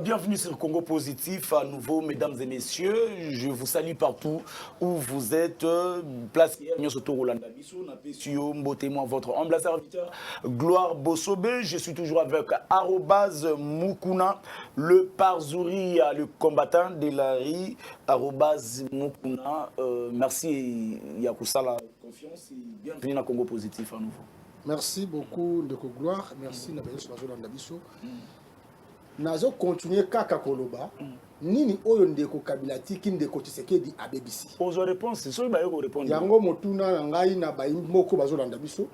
bienvenue sur Congo Positif, à nouveau, mesdames et messieurs. Je vous salue partout où vous êtes. Place témoin votre humble serviteur, Gloire Bossobé. Je suis toujours avec @Mukuna, le Parzouri, le combattant de la rue, @Mukuna. Merci, Yakusala, confiance et bienvenue dans Congo Positif à nouveau. Merci beaucoup, Ndeko Gloire. Merci, Nabayo Sobazo Landabiso. Nazo continuer kaka koloba nini oyo ndeko Kabila tiki ndeko Tshisekedi abebisi ozo réponse so ba yo répondre yango motuna na ngai na ba moko bazolanda biso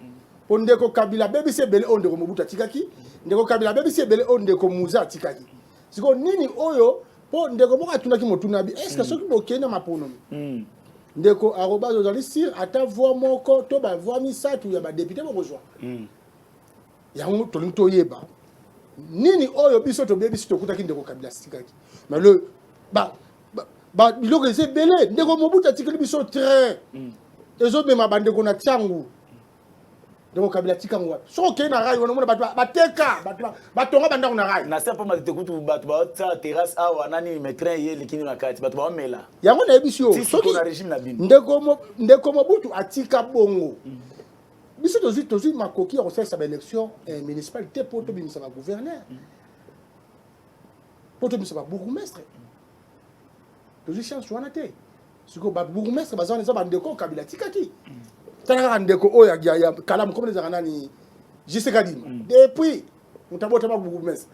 po ndeko Kabila bebisi ebele o ndeko Mobutu atikaki ndeko Kabila bebisi ebele o ndeko Muza atikaki siko nini oyo po ndeko moko atunaki motuna bi est-ce que soki bokena mapono ndeko arobase ozali sir ata voix moko to ba voix misatu ya ba député bokozwa yango tolingi toyeba nini oyo biso to bebisi to kutaki ndeko Kabila sikaki mais le ba biloko ese belé ndeko Mobutu atikeli biso très ezo mema bandeko na tiangu ndeko Kabila tikango wapi so ke na rai wana batwa bateka batonga bandako na rai na sepa ma tekutu batwa ba terrasse awa nani metrin ye likini na kati batwa mela yango na ebisio soki na régime na bino ndeko Mobutu atika bongo biso tozi makoki ya kosalisa baélection municipalité po tobimisa bagouverneur po tobimisa babourgmestre tozi chance wana te siko babourgmestre bazana eza bandeko Kabila tikaki tala kaka ndeko oyo ya kalamu comme ezaka nani JC Kadima depuis mutabota babourgmestre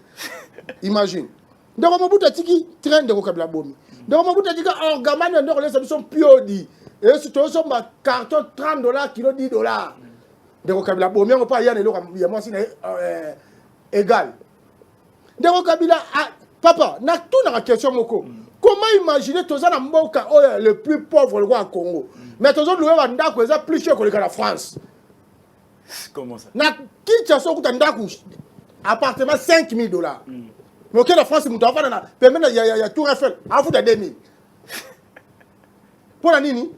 imagine ndeko Mobutu atiki train ndeko Kabila bomi ndeko Mobutu atika orgamane ndeko lesa biso piodi et si tozo ma carton $30 kilo $10 ndeko Kabila bomi ngo pa yana eloko ya mwasi na égal ndeko Kabila papa na tout na question moko comment imaginer toza na mboka oyo le plus pauvre le roi Congo mais tozo louer ba ndako eza plus cher que la France comment ça na Kinshasa kuta ndako appartement $5,000 mais ok la France mutu afana na pembeni ya Tour Eiffel afuta 2000 pona nini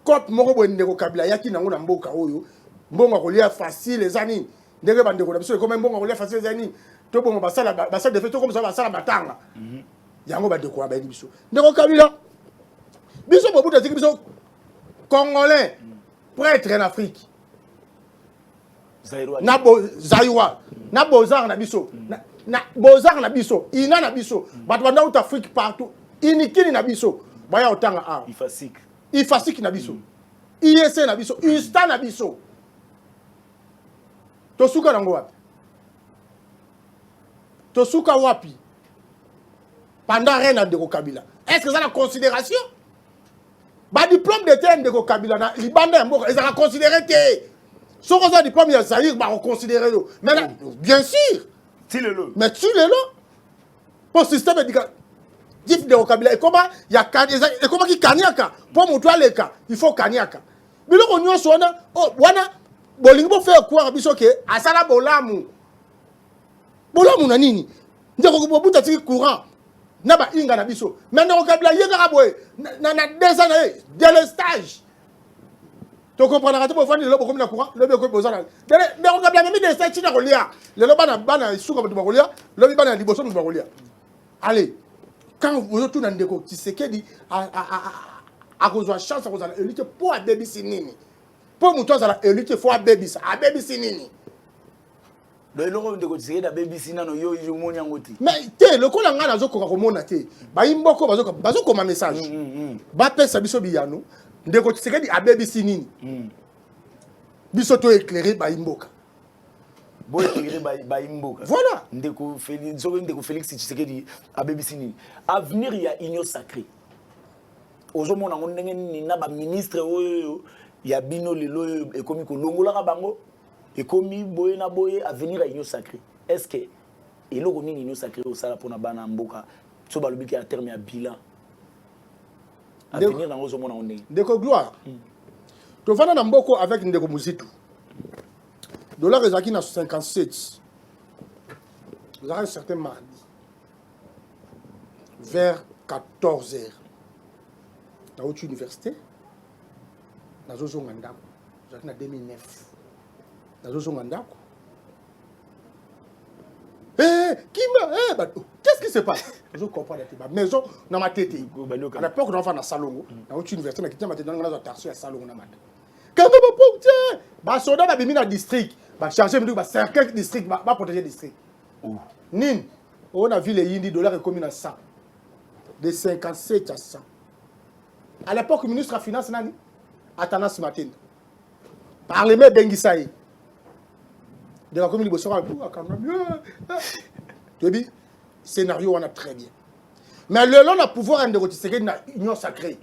cop moko bo ndeko Kabila yaki nango na mboka oyo mbongo kolia facile eza nini ndenge bandeko na biso comme mbongo kolia facile eza nini to bongo basala de fait to comme ça basala batanga yango bandeko ba biso ndeko Kabila biso Mobutu atiki biso congolais prêtre en Afrique Zaïrois na bozar na biso na bozar na biso ina na biso bato banda out Afrique partout inikini na biso baya otanga a ifasik na biso IEC na biso Insta na biso tosuka nango wapi tosuka wapi pendant rien ndeko Kabila est-ce que ça la considération ba diplôme d'état ndeko Kabila na libanda mboka ezaka considéré te soko za diplôme ya Zaïre ba considérer mais bien sûr mais tu le lo pour système éducatif ndeko Kabila et comment ya et comment ki kaniaka pour mutu aleka il faut kaniaka biloko nyonso wana bolingi bo faire quoi biso ke asala bolamu na nini ndeko Mobutu atiki courant na ba inga na biso mais ndeko Kabila yenga boye na 2 ans dès le stage to comprendre ka to bofandi le bokomi na courant le beko bozana ndeko Kabila memi de stage na kolia le bana isuka bato bakolia le bana liboso bato bakolia allez quand vous tout na ndeko Tshisekedi a kozwa chance kozala élite pour abebisi nini pour mutu azala élite faut abebisi nini le logo ndeko Tshisekedi abebisi nano yo moni yango ti mais te lokola nga nazokoka komona te bayimboko bazokoma message bapesa biso biyano ndeko Tshisekedi abebisi nini biso to éclairer bayimboka boy éclairer bayimboka voilà ndeko Félix Tshisekedi abebisi nini avenir ya union sacrée ozomona ngo ndenge nini na ba ministre oyo ya bino lelo ekomi kolongola ka bango ekomi boye na boye avenir à union sacrée est-ce que eloko nini union sacrée au sala pona bana mboka so balobiki à terme ya bilan avenir nango zo mona ondenge ndeko Gloire to vana na mboko avec ndeko Muzitu dollar ezaki na 57 vous avez un certain mardi vers 14h na haute université na zozonga ndako ezaki na 2009 nazozonga ndako Qu'est-ce qui se passe? Je comprends la maison dans ma tête. À l'époque, on a fait un salon. Dans une université, on a quitté ma tête dans la attention à salon. Quand on va tiens, bah soldat va venir dans le district, bah charger me dire cercle district, va protéger le district. Nin, on a vu les Indi dollars et communes à 100. De 57 à 100. À l'époque, le ministre de la Finance, Nani, attendant ce matin. Parlement Bengisaï. De la commune de Bossora, tu dis, scénario, on a très bien. Mais le long, on a pouvoir de retirer une union sacrée.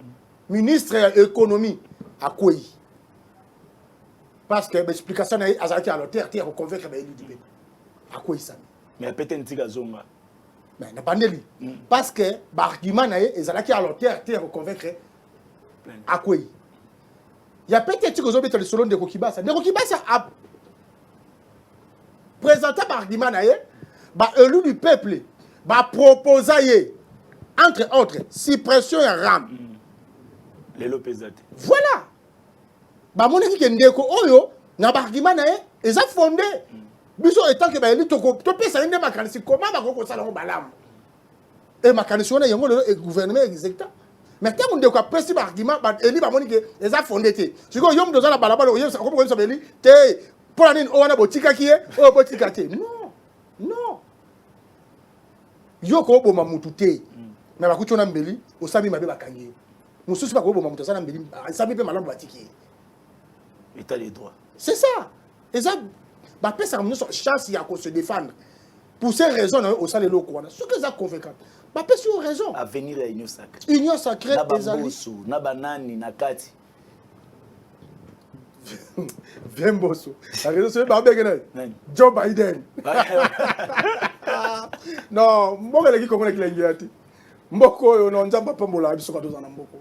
Ministre de l'économie, à quoi? Parce que l'explication est à la terre, convaincre les élus. À quoi ça? Mais peut-être un petit gazonga. Mais n'a pas de parce que l'argument est à la terre, convaincre à quoi? Il y a peut-être que vous avez le salon de Kokibasa. De Kokibasa a présenté par argument élu du peuple, proposer, entre autres, suppression et RAM. Les Lopezate. Voilà. Mon équipe qui est ndeko oyo na argument ils ont fondé. Biso étant que élu to pesa inde makanisi comment ba ko sala balam. Et makanisi on a yango le gouvernement exécutant. Mais quand on dit que principe argument élu ba moni que ils ont fondé té. Si ko yom doza na balabala yom ça ko ça élu té pour la on a botika qui est o botika té. Non. Non. Yo ko bo mamutu té. Mais ba kuchona mbeli o sami mabe bakangi. Mususu ba ko bo mamutu sana mbeli sami pe malambo batiki. État des droits. C'est ça. Et ça, ça a chance de se défendre. Pour ces raisons, au sein de l'eau, ce que ça convaincant. C'est une raison. À venir à l'union sacrée. Union sacrée, les amis. Nabanani, Nakati. Viens, Bosso. La raison, c'est Joe Biden. Non, moi, je suis comme un Mboko, on n'a pas de je Mboko.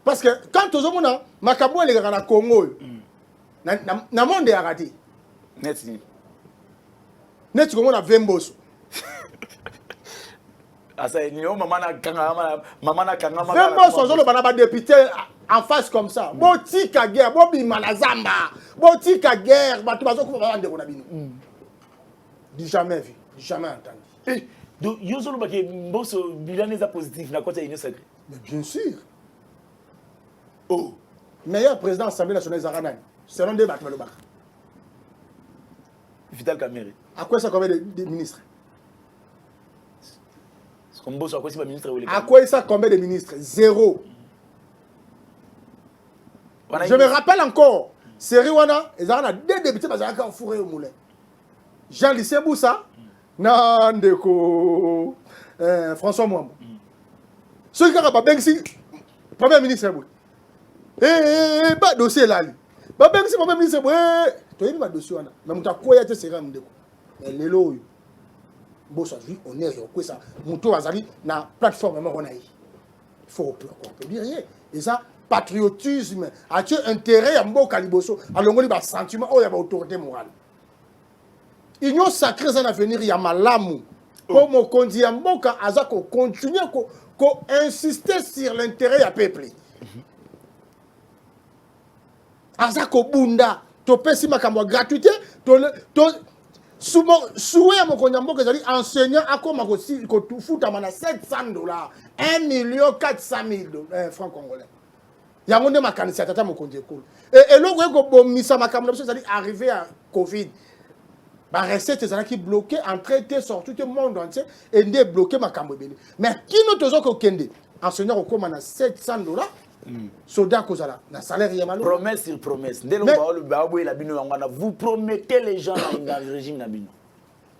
Parce que quand tout le monde Makabo est dans le Congo, na monde est raté. Net comme on a 20 boss. Asa ni o maman na kanga 20 boss on le banaba député en face comme ça. Botika guerre, bobi malazamba. Botika guerre, batu bazo ko ba ndeko na bino. Jamais vu, jamais entendu. Eh, donc yozo lo baké mboso bilan est positif na côté union sacrée. Mais bien sûr. Oh, meilleur président de l'Assemblée nationale Zaranani, c'est l'un des bâtiments de Bac. Vital Kamere. À quoi ça combien de ministres? Comme boss, à quoi c'est pas ministre? À quoi ça combien de ministres? Zéro. Je me rappelle encore, Seri Wana, ils ont deux députés parce qu'ils ont fourré au moulin. Jean-Lycée Boussa, Nandeko, François Mouambo. Ceux qui ont pas si premier ministre. Ba dossier là. Ba ben si moi ministre to yebi ba dossier wana. Mais muta ko ya te sera ndeko. Lelo oyo. Bossa vie on est ko ça. Muto azali na plateforme mo on a. Il faut dire et ça patriotisme, a-tu intérêt à mboka liboso, à l'ongoli ba sentiment oh ya ba autorité morale. Union sacrée ça avenir ya malamu. Pour mon kondi ya mboka azako continuer ko insister sur l'intérêt ya peuple. Azako bunda to pesi makambo gratuité to souhait à mon konyambo que j'allais enseignant à quoi aussi ko futa mana $700 1,4 francs congolais yango nde makanisi tata mokonzi ekolo et loko ko bomisa makambo na biso zali arrivé à Covid ba recette ezalaki bloqué entrée sortie tout monde entier et ndé bloqué makambo ebele mais kino tozo ko kende enseignant ko koma na $700 soldat kozala na salaire ya malo promesse sur promesse ndelo ba boye la bino ngana vous promettez les gens dans le régime na bino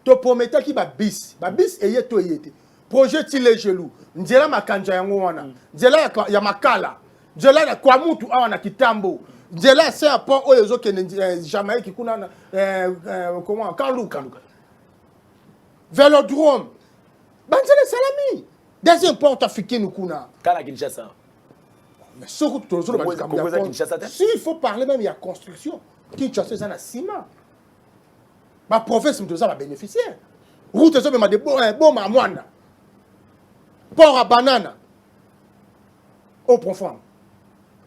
to promettez ki ba bis eye to yete projet ti les gelou nzela makanja yango wana nzela ya makala nzela ya kwa mutu awa na kitambo nzela c'est à port oyo zo kende Jamaïque kuna na comment Kaluka Vélodrome banzela salami deuxième porte africaine kuna kana Kinshasa. Mais si il faut parler même, il y a construction. Kinshasa, c'est un ciment. Ma province, c'est un bénéficiaire. Route, c'est un bon à moine. Port à banane. Au profond.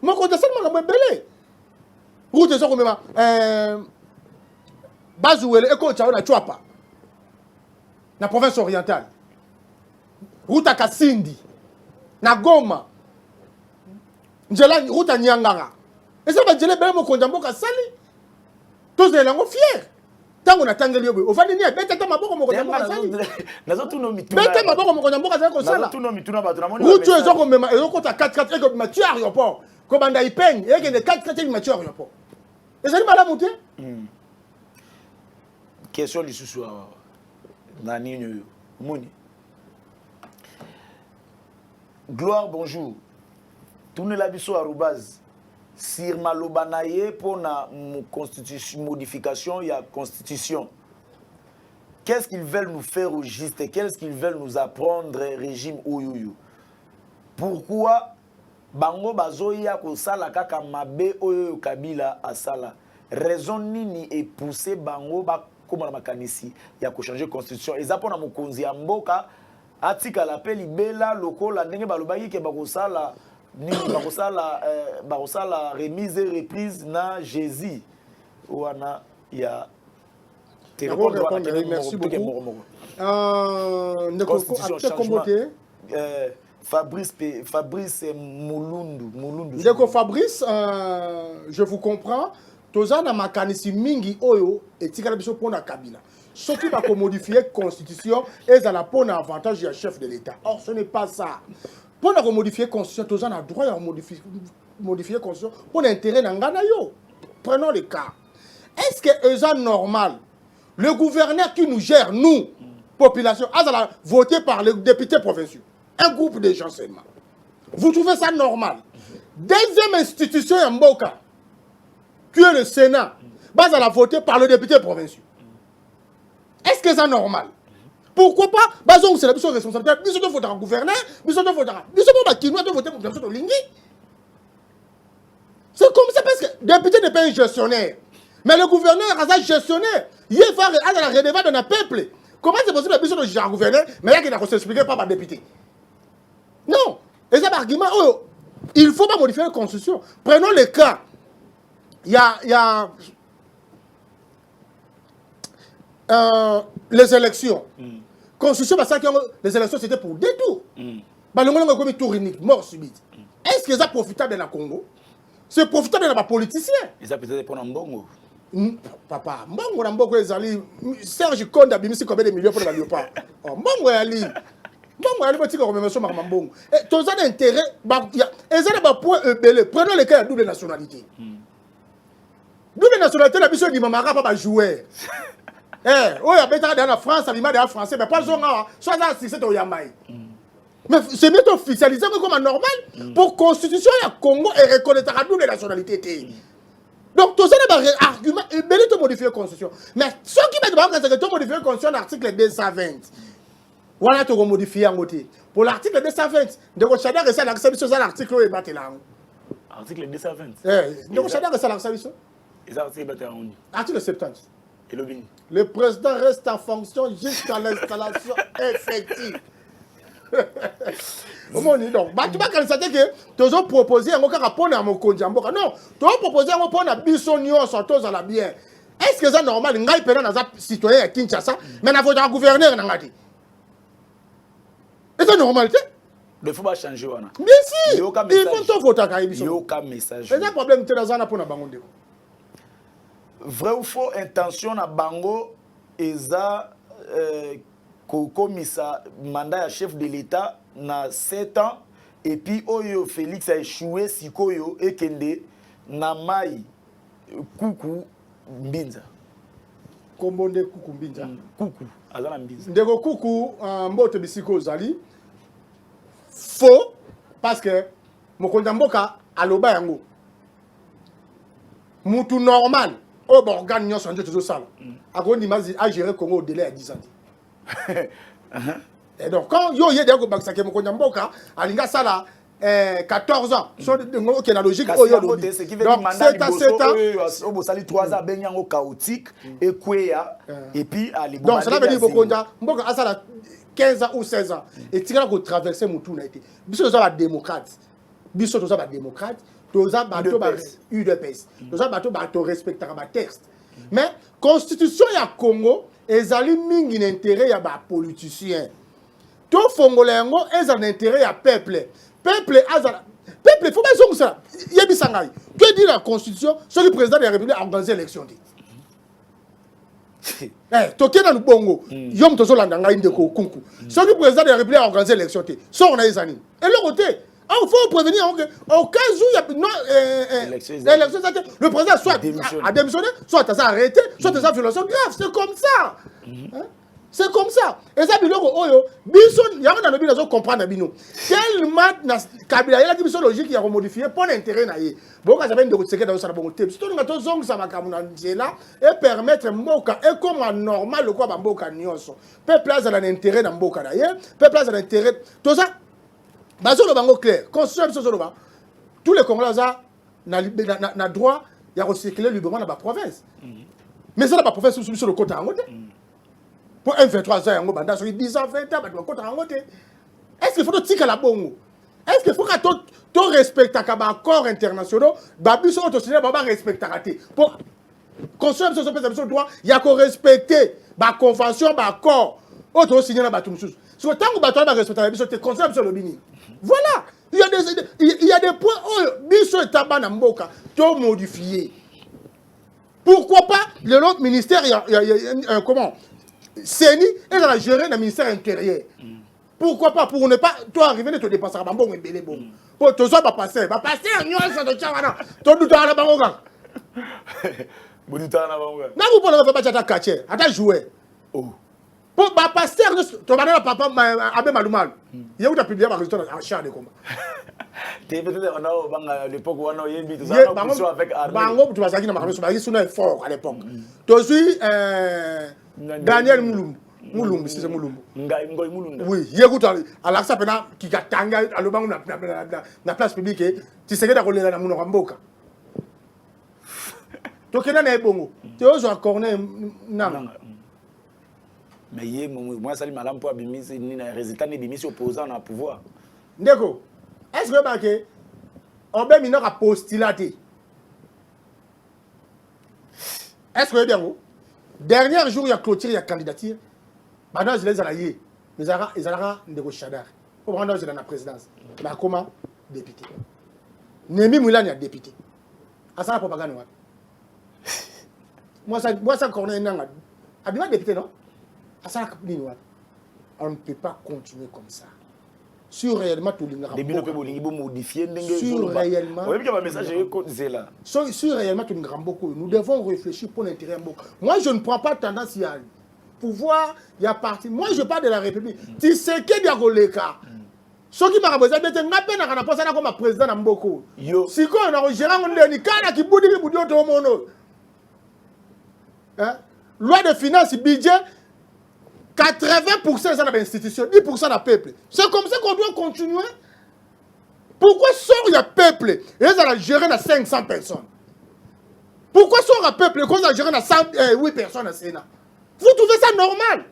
Moi, quand je suis belé. Route, c'est un Bazoué, écoute, tu as pas. La province orientale. ruta Kasindi na Goma njela ruta Nyangara eza ba jele bele mokonza mboka sali tozela lango fier tango na tangeli yobe ofandi ni beta ta maboko mokonza mboka sali nazo tuno mituna beta maboko mokonza mboka sali ko sala nazo tuno mituna ba tuna moni rutu ezo ko mema ezo ko ta 4-4 eko matu aéroport ko banda ipeng eke de 4-4 matu aéroport ezali malamu te question lisusu awa na nini oyo moni Gloire bonjour tunela biso arobase sur maloba na ye pona modification ya constitution. Qu'est-ce qu'ils veulent nous faire au juste? Qu'est-ce qu'ils veulent nous apprendre régime oyoyo? Pourquoi bango bazoya ko sala kaka mabe oyo Kabila asala? Raison nini et pousser bango ba komona makanisi ya ko changer constitution? Eza pona mokonzi ya mboka atika l'appel libela lokola ndenge balobaki ke bakosala ni bakosala remise et reprise na Jésus wana ya merci beaucoup. Fabrice Moulundu. Ndeko Fabrice, je vous comprends. Tozana makanisi mingi oyo etikala biso pona Kabila. Surtout pas qu'on modifie la constitution et ça n'a pas un avantage du chef de l'État. Or, ce n'est pas ça. Pour qu'on modifie la constitution, tous on a droit à modifier la constitution pour l'intérêt d'un ganayo. Prenons le cas. Est-ce que c'est normal? Le gouverneur qui nous gère, nous, population, a voté par les députés provinciaux. Un groupe de gens seulement. Vous trouvez ça normal? Deuxième institution en Mboka, qui est le Sénat, a voté par les députés provinciaux. Est-ce que c'est normal? Pourquoi pas? C'est la responsabilité. Nous devons voter un gouverneur, nous devons voter un voter pour le Lingui. C'est comme ça parce que le député n'est pas un gestionnaire. Mais le gouverneur est un gestionnaire. Il est la redevance d'un peuple. Comment c'est possible que nous un gouverneur, mais il y a qui s'expliquer par le député? Non. Et c'est un argument. Il ne faut pas modifier la constitution. Prenons le cas. Il y a les élections. Constitution, les élections, c'était pour des tours. Le comme tour unique, mort subite. Est-ce que c'est profitable dans le Congo? C'est profitable dans les politiciens. Ils ont peut-être pour un Mbongo. Papa, Mbongo, Mbongo, Serge Konda, a mis combien de millions pour le léopard? Mbongo, Ali. Mbongo, Ali, petit comme M. Mbongo. Et tous les intérêts, ils ont un point belé. Prenons le cas de double nationalité. Double nationalité, la mission du Mamara, pas jouer. Oui, dans la France, il y a des Français, mais pas soit c'est au Yamai. Mais c'est mieux officialisé comme normal pour la constitution du Congo et reconnaître la double nationalité. Donc, tout ça, c'est un argument et bien de modifier la constitution. Mais ce qui va être modifier la constitution, l'article 220. Voilà, tu vas modifier en côté. Pour l'article 220, de Rochada, c'est l'article où il bat là. Article 220. De Rochada, c'est l'article. Article 70. Le président reste en fonction jusqu'à l'installation effective. Donc, tu vas constater que tu as proposé un rapport à mon compte. Non, tu as proposé un rapport à Bissonio, surtout à la bien. Est-ce que c'est normal? Il y a des citoyens à Kinshasa, mais il y a un gouverneur. Est-ce que normal? Il faut pas changer. Bien sûr, il faut tout voter à Kaïbis. Il n'y a aucun message. C'est un problème que tu as pour la banque. Vrai ou faux intention na bango eza komisa mandat ya chef de l'État na 7 ans et puis oyo Félix a échoué sikoyo ekende na mai kuku mbinza kombonde kuku mbinza kuku azana mbinza ndeko kuku mbote bisiko zali faux parce que mokonda mboka aloba yango mutu normal. Oh, bon, organe nyonso ndio toujours ça. Akoni mazi a géré Congo au délai à 10 ans. Et donc quand yo yé deko bakisa ke mokonda mboka alinga sala 14 ans. So que la logique oyo do. Donc 7 ans au bosali 3 ans ben yango chaotique et kweya et puis ali donc cela veut dire mokonda mboka asala 15 ans ou 16 ans et tika ko traverser mutu na été. Biso za ba démocrate. Biso za ba démocrate. Tous les bateaux UDPS. Tous les bateaux respectent le texte. Mais la constitution du Congo, ils ont mis un intérêt à les politiciens. to fongolengo eza un intérêt à peuple azala peuple faut pas zongo ça yebisangai que dit la constitution sur le président de la République a organisé l'élection toke na lubongo yom tozo landa ngai ndeko kunku sur le président de la République a organisé l'élection so on a ezani et le côté il faut prévenir au cas où il y a l'élection, le président soit a démissionné, soit a arrêté, soit a violation grave. C'est comme ça. C'est comme ça. Et ça, il y a un ami qui comprend. Tellement, Kabila, il y a une logique qui a modifié pour l'intérêt. Bon, quand j'avais une de dans sa bonne tête, c'est tout le monde qui s'est là et permettre Mboka, et comme normal, le quoi, Mboka, Nyonso. Peuple a un intérêt dans Mboka d'ailleurs, peuple a un intérêt. Tout ça. Bazo le bango clair, constitution tous les Congolais ont droit de recycler librement dans la province. Mais ça, la province sur le côté en côté. Pour 1,23 ans, on a 10 ans, 20 ans, on a côté. Est-ce qu'il faut que la bongo? Est-ce qu'il faut que tu respectes les accords internationaux? Babi sont aussi là, babi respecte raté. Pour constitution sur le droit, il y a qu'on respecter la convention, l'accord. Autre signé dans la batumsus. Sur le temps où bateau va respecter la mission, tu considères sur le bini. Voilà. Il y a des points où mission est tabac dans Mboka, tu as modifié. Pourquoi pas l'autre ministère, il y a comment CENI, elle a géré dans le ministère intérieur. Pourquoi pas pour ne pas toi arriver de te dépasser à Bambon et Bélé Bon. Pour te soit pas passer, pas passer en nuance de Tchavana. Ton doute à la Bangoga. Bon doute à la Bangoga. Non, vous pouvez pas faire catcher, à ta jouer. Oh. Pour passer, tu vas aller papa Abé Maloumal. Il y a où tu as publié ma résultat à Char de combat. Tu es peut-être à l'époque où on a eu une bite avec Armée. Bango, tu vas dire que tu es fort à l'époque. Tu suis Daniel Mouloum. Mouloum, c'est Mouloum. Oui, il y a à la sapena qui a tanga à le banc la place publique. Tu sais que tu as collé dans mon Ramboka. Tu es bon. Tu es au corner. Mais moi, ça m'a l'air pour abîmer les résultats des missions opposants au pouvoir. Ndeko, est-ce que on peut maintenant postuler? Est-ce que bien dernier jour il y a clôture, il y a candidature. Maintenant je les ai ils aura Ndeko Chadar. Pour prendre dans la présidence. Mais comment député? Nemi Moulani a député. À ça la propagande. Moi ça connaît un an. Abima député non? On ne peut pas continuer comme ça. Sur réellement tout le nous devons réfléchir pour l'intérêt. Moi, je ne prends pas tendance à pouvoir, il y a parti. Moi, je parle de la République. Tu sais qu'il y a des cas. Ce qui m'a besoin d'être un appel à la personne comme président Mboko. Si on a géré un cas qui bouge au monde. Loi de finances, budget. 80% de l'institution, 10% de la peuple. C'est comme ça qu'on doit continuer. Pourquoi sort le peuple et ils ont géré 500 personnes? Pourquoi sort le peuple et ils ont géré 108 personnes au Sénat? Vous trouvez ça normal?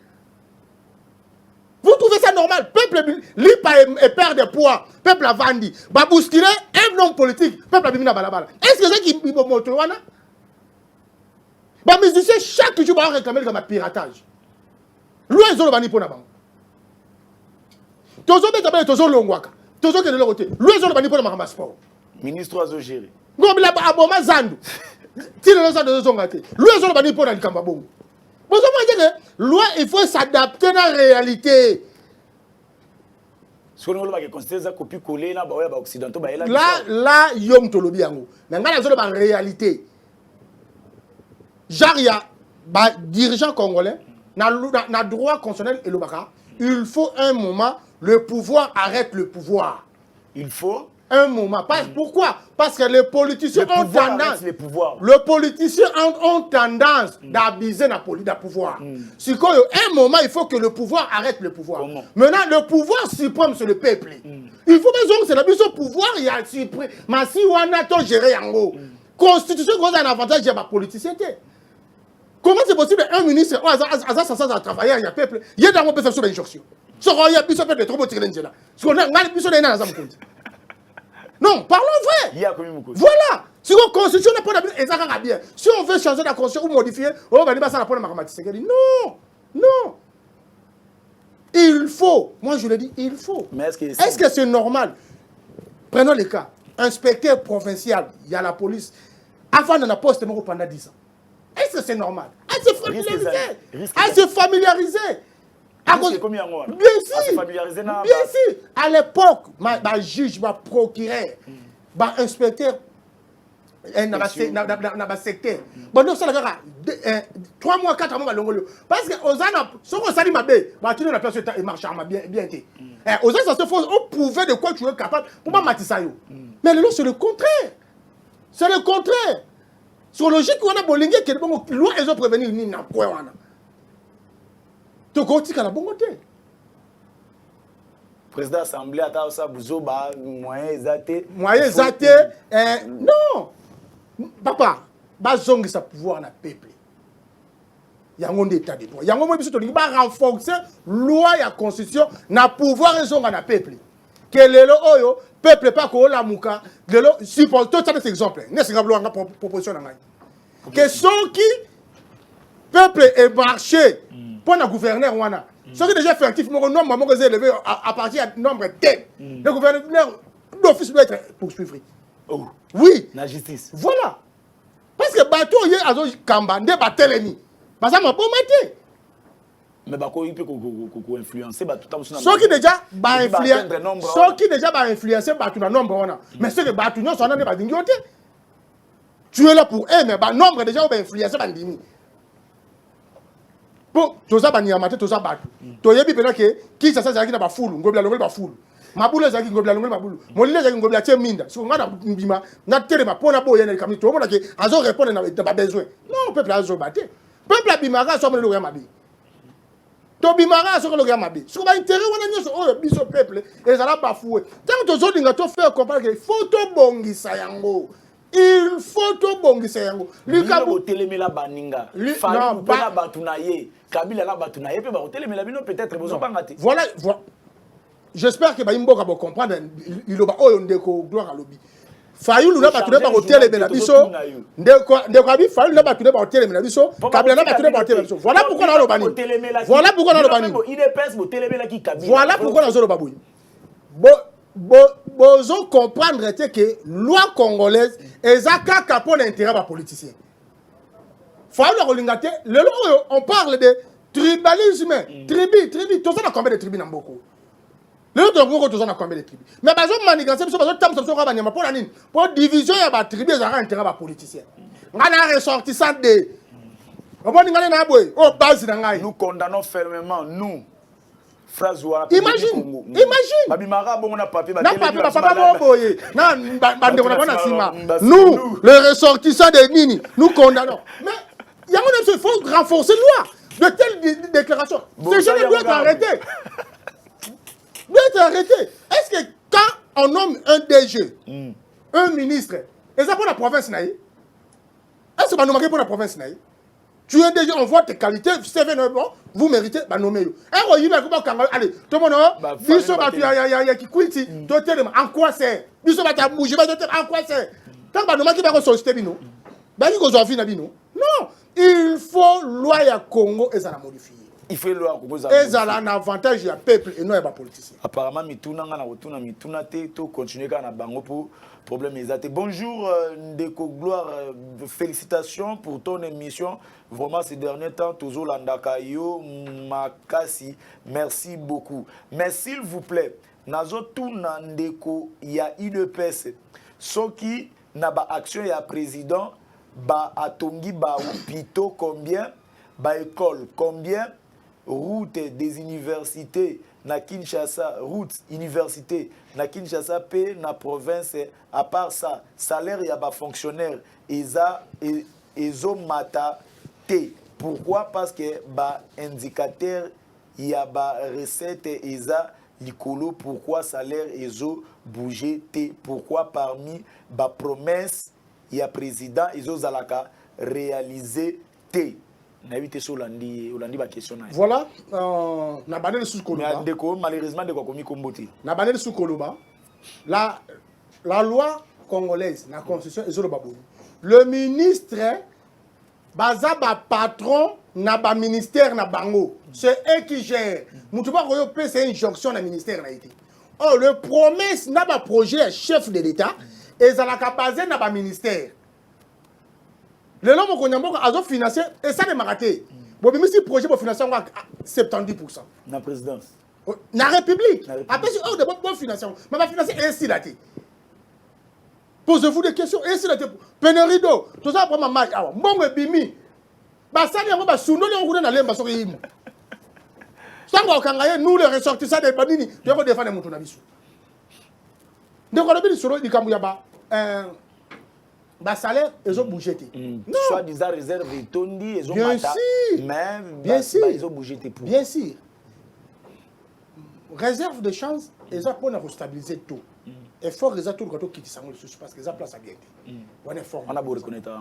Vous trouvez ça normal? Peuple l'IPA est perd de poids. Peuple a vendu. Babouskile, un homme politique. Peuple a mis dans balabala. Est-ce que c'est qui est motowana? Les musiciens, chaque jour, va réclamer comme un piratage. Lui, ils ont le bani pour la banque. Tozo Betabé, Tozo Longwaka. Tozo qui est de l'autre côté. Lui, ils ont le bani pour la sport. Ministre Oiseau géré. Non, mais là, Aboma Zandu. Tire le sang de Zongate. Lui, ils ont le bani pour la Kambabong. Vous avez dit que loi, il faut s'adapter à la réalité. Ce qu'on a considéré ça copie collée là, occidentaux. Là, Yom Tolobiango. Mais là, ils ont la réalité. Genre, il y a dirigeant congolais. Dans le droit constitutionnel et le baka, il faut un moment, le pouvoir arrête le pouvoir. Il faut un moment. Pourquoi? Parce que les politiciens ont tendance. Les politiciens ont tendance d'abuser le pouvoir. Si un moment, il faut que le pouvoir arrête le pouvoir. Comment? Maintenant, le pouvoir suprême, c'est le peuple. Il faut besoin que c'est la mission pouvoir, il y a suprême. Mais si on a tout géré en haut, constitution, c'est un avantage de la politicité. Comment c'est possible un ministre, à travailler, il y a peuple, il y a dans mon peuple sur l'injonction. Ce qu'il y a plus de trop de là. Ce qu'on a plus de non, parlons vrai. Voilà. Si on constitution n'a pas de bien. Si on veut changer la constitution ou modifier, on va dire ça la pour la mathématique. Non. Non. Il faut, moi je le dis, il faut. Mais est-ce que c'est normal? Prenons le cas. Inspecteur provincial, il y a la police. Avant de la poste pendant 10 ans. Est-ce que c'est normal? Elle s'est familiarisée. Elle s'est familiarisée. Bien sûr. À l'époque, le juge, le procureur, l'inspecteur, dans le secteur. Bon, nous sommes 3 mois, 4 mois, parce que si on s'allume à B, tu n'as pas de marche bien. Aux autres, ça se fait, on pouvait de quoi tu es capable pour pas mater ça. Mais là, c'est le contraire. C'est le contraire. Sur le logique, on a bolingé qui est bon, loin, ils ont prévenu, ni n'a quoi. Tu as la bonne côté. Président Assemblée, ça Bouzoba, moyen zaté. Moyen zaté, non. Papa, bazong sa pouvoir na peuple. Il y a un état de droit. Il y a un moment où il va renforcer la loi et la constitution na pouvoir et na peuple. Que le peuple pas ko la muka, le suppose tout ça des exemples. N'est ce que proposition na ngai. Que ceux qui peuple est marché pour le gouverneur wana. Ceux qui déjà fait actif mon nombre mon élevé à partir du nombre T. Le gouverneur d'office doit être poursuivi. Oh. Oui. La justice. Voilà. Parce que bateau y a azo kambande batelemi. Parce que ça m'a pas maté. Mais il peut influencer tout ceux qui déjà influencer bateau na nombre wana. Mais ceux que bateau non sont pas dingote. Tu es là pour eux mais nombre déjà va influencer bandimi. Bon, tout ça banyamate tout ça bateau. To yebi pena que qui ça qui na ba fulu, ngobla longol ba fulu. Mabula zaki ngobla longol mabulu. Molile zaki ngobla tie minda. Si on a mbima na telema pona boye na kamito mona ke azo répondre na ba besoin. Non, peuple azo baté. Peuple abimara so mo le mabi. To bimara so le mabi. So ba intérêt wana nyoso o biso peuple et ça la bafoué. Tant to zo dinga to faire comprendre que faut to bongisa yango. Il faut to bongisa yango. Likabo telemela baninga. Fali ba batunaye. Kabila la batunaye pe ba telemela bino peut-être bozo bangati. Voilà. J'espère que Baimbo va comprendre. Il va ndeko gloire à lobby. Fayulu na batune ba hotel na biso. Ndeko abi fayulu na batune ba hotel na biso. Kabila na batune ba hotel na biso. Voilà pourquoi na lobani. Voilà pourquoi na lobani. Il est pèse bo telemela ki Kabila. Voilà pourquoi na zo lobaboui. Bozo comprendre que loi congolaise ezaka ka pour l'intérêt ba politicien. Fayulu rolingate le on parle de tribalisme, tribu, tout ça na combien de tribus na mboko. Les autres ont combien de tribus. Mais par exemple, manigancer, pour division, il y a des tribus, il y a un intérêt politicien. On a ressortissant de. Nous condamnons fermement, nous. Imagine. Nous, les ressortissants de Nini, nous condamnons. Mais il faut renforcer la loi. De telles déclarations. Ces gens doivent être arrêtés. Doit être arrêté. Est-ce que quand on nomme un DG, un ministre, et ça pour la province naïe, est-ce que va nous manquer pour la province naïe? Tu es DG, on voit tes qualités, vous méritez, bah nommer. Allez, tout le monde, en quoi c'est? En quoi c'est? Tant que nous manquons pas solliciter bino, bah il faut faire bino. Non, il faut loi ya Congo et ça la modifier. Il faut loi Congo. Et ça a un avantage du peuple et non pas politicien. Apparemment, mituna te to continuer kana bango pour problème exact. Bonjour Ndeko Gloire, félicitations pour ton émission. Vraiment ces derniers temps toujours landaka yo makasi. Merci beaucoup. Mais s'il vous plaît, nazo tuna Ndeko ya IDPS. Soki na ba action ya président ba atongi ba hôpitaux combien, ba école combien, route des universités na Kinshasa, route université na Kinshasa pe na province. À part ça, salaire ya ba fonctionnaire ezo mata te. Pourquoi? Parce que ba indicateur ya ba recette eza likolo. Pourquoi salaire ezo bouger te? Pourquoi parmi ba promesse ya président ezo zalaka réaliser te? Voilà, na banel sous Koloba. Malheureusement, de quoi commis na banel sous Koloba. La loi congolaise, la constitution, le ministre baza ba patron na ba ministère na bango. C'est eux qui gèrent. Mutuba koyo pe c'est une jonction na ministère na été. Oh le promesse na ba projet chef de l'État et ça la basé na ba ministère. Le nom ko nyambo azo financer et ça ne maraté. Bon mais si projet pour financer 70%. Na présidence. Na République. Après c'est hors de bon financement. Mais va financer ainsi là. Posez-vous des questions. Ainsi là. Pénurie d'eau. Tout ça pour maman. Bon bimi. Bah ça n'y a pas souno les on a lemba sur yimo. Ça va kangaye nous les ressortissants des banini. Tu vas défendre mon tourna bisu. Donc on a bien sur le kambuya ba salaire ils ont bougé. Soit disant réserve et tondi ils ont bien mata. sûr. Mais bien sûr. Ils ont bougé pour. Bien sûr. Réserve de chance ils ont pour stabiliser tout. Effort ils ont tout quand quitter ça parce que ça place à bien. On est fort. On a beau reconnaître